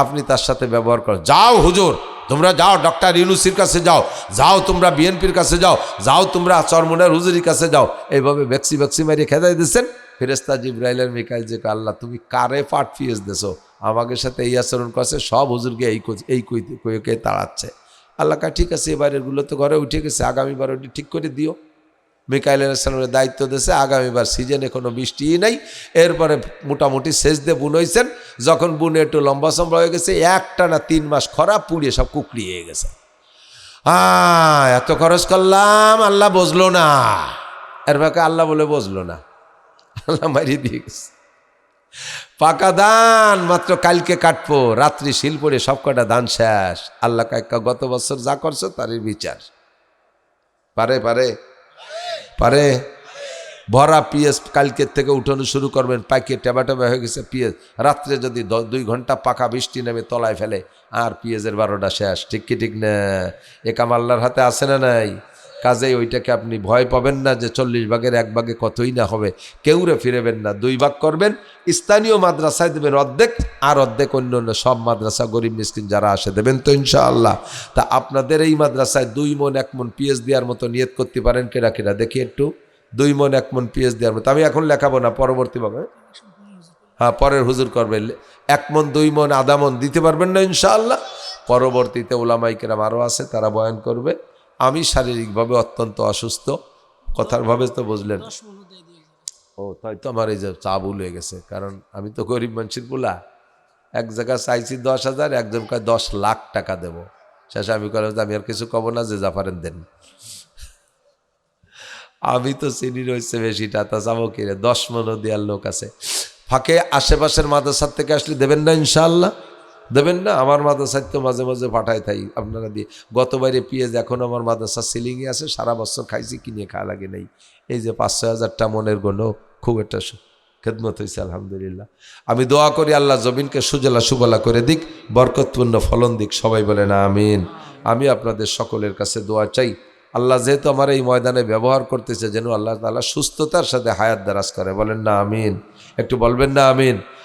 Speaker 1: আপনি তার সাথে ব্যবহার করেন, যাও হুজুর তোমরা যাও, ডক্টর ইউনুসির কাছে যাও, যাও তোমরা বিএনপির কাছে যাও, যাও তোমরা চরমনের হুজুরির কাছে যাও, এইভাবে বেক্সি বেক্সি মারিয়ে খেদাই দিচ্ছেন। ফেরেস্তা জিব্রাইলের মিকাইল যে আল্লাহ তুমি কারে পাট ফিয়েজ দেছো, আমাদের সাথে এই আচরণ করছে, সব হুজুরকে এই কইকে তাড়াচ্ছে। আল্লাহ কা ঠিক আছে, এবারেরগুলো তো ঘরে উঠে গেছে, আগামীবার ওটি ঠিক করে দিও। মিকাইল আলাইহিসসালামের দায়িত্ব দিয়েছে, আগামীবার সিজনে কোনো বৃষ্টিই নাই, এরপরে মোটামুটি সেচ দিয়ে বুন হয়েছেন, যখন বুনে একটু লম্বা সম্বা হয়ে গেছে, 3 মাস খরা পুড়িয়ে সব কুকড়িয়ে গেছে। এত খরচ করলাম, আল্লাহ বুঝলো না, এর ফাঁকে আল্লাহ বলে বুঝলো না, আল্লাহ মারিয়ে দিয়ে গেছে। পাকা ধান মাত্র কালকে কাটবো, রাত্রি শিল পড়ে সব কটা ধান শেষ। আল্লাহ কাকা গত বছর যা করছো তারই বিচার। পারে পারে পারে ভরা পিএস কালকের থেকে উঠানো শুরু করবেন, পাইকে টেবা টেবা হয়ে গেছে পিএস, রাত্রে যদি 2 ঘন্টা পাকা বৃষ্টি নেমে তলায় ফেলে, আর পিএসের 12টা শেষ। ঠিক কি ঠিক না? এ কাম আল্লাহর হাতে আছে না নাই? কাজেই ওইটাকে আপনি ভয় পাবেন না যে 40 ভাগের 1 ভাগে কতই না হবে, কেউরে ফিরেবেন না, 2 ভাগ করবেন, স্থানীয় মাদ্রাসায় দেবেন অর্ধেক, আর অর্ধেক অন্য অন্য সব মাদ্রাসা গরিব মিসকিন যারা আসে দেবেন তো ইনশাআল্লাহ। তা আপনাদের এই মাদ্রাসায় 2 মণ 1 মণ পিএস দেওয়ার মতো নিয়ত করতে পারেন কেরা কেরা দেখি একটু। 2 মণ 1 মণ পিএস দেওয়ার মতো, আমি এখন লেখাবো না, পরবর্তীভাবে হ্যাঁ পরের হুজুর করবে। 1 মণ 2 মণ আধা মণ দিতে পারবেন না ইনশাআল্লাহ? পরবর্তীতে উলামায়ে কেরাম আরও আছে, তারা বয়ান করবে। আমি শারীরিকভাবে অত্যন্ত অসুস্থ, কথার ভাবে তো বুঝলেন। ও তাই তো আমার এই যে চা ভুল হয়ে গেছে, কারণ আমি তো গরিব মানুষের পোলা, এক জায়গায় চাইছি 10,000, একজন কয় 10 লাখ টাকা দেবো। শেষে আমি কলাম আমি আর কিছু কব না, যে যা পারেন দেন। আমি তো চিনি রয়েছে বেশিটা, তা যাবো কিরে, 10 মণও দেওয়ার লোক আছে। ফাঁকে আশেপাশের মাদ্রাসার থেকে আসলে দেবেন না ইনশাআল্লাহ? দেবেন না? আমার মাদ্রাসায় তো মাঝে মাঝে পাঠায় থাই আপনারা দিয়ে। গতবারে পিএজ এখন আমার মাদ্রাসা সিলিংয়ে আছে, সারা বছর খাইছি, কিনে খাওয়া লাগে নেই। এই যে 5-6 হাজারটা মনের গণ্য খুব একটা খেদমত হয়েছে আলহামদুলিল্লাহ। আমি দোয়া করি আল্লাহ জমিনকে সুজলা সুবলা করে দিক, বরকতপূর্ণ ফলন দিক, সবাই বলেন আমিন। আমি আপনাদের সকলের কাছে দোয়া চাই, আল্লাহ যেহেতু আমার এই ময়দানে ব্যবহার করতেছে, যেন আল্লাহ তাআলা সুস্থতার সাথে হায়াত দারাজ করে, বলেন না আমিন? একটু বলবেন না আমিন?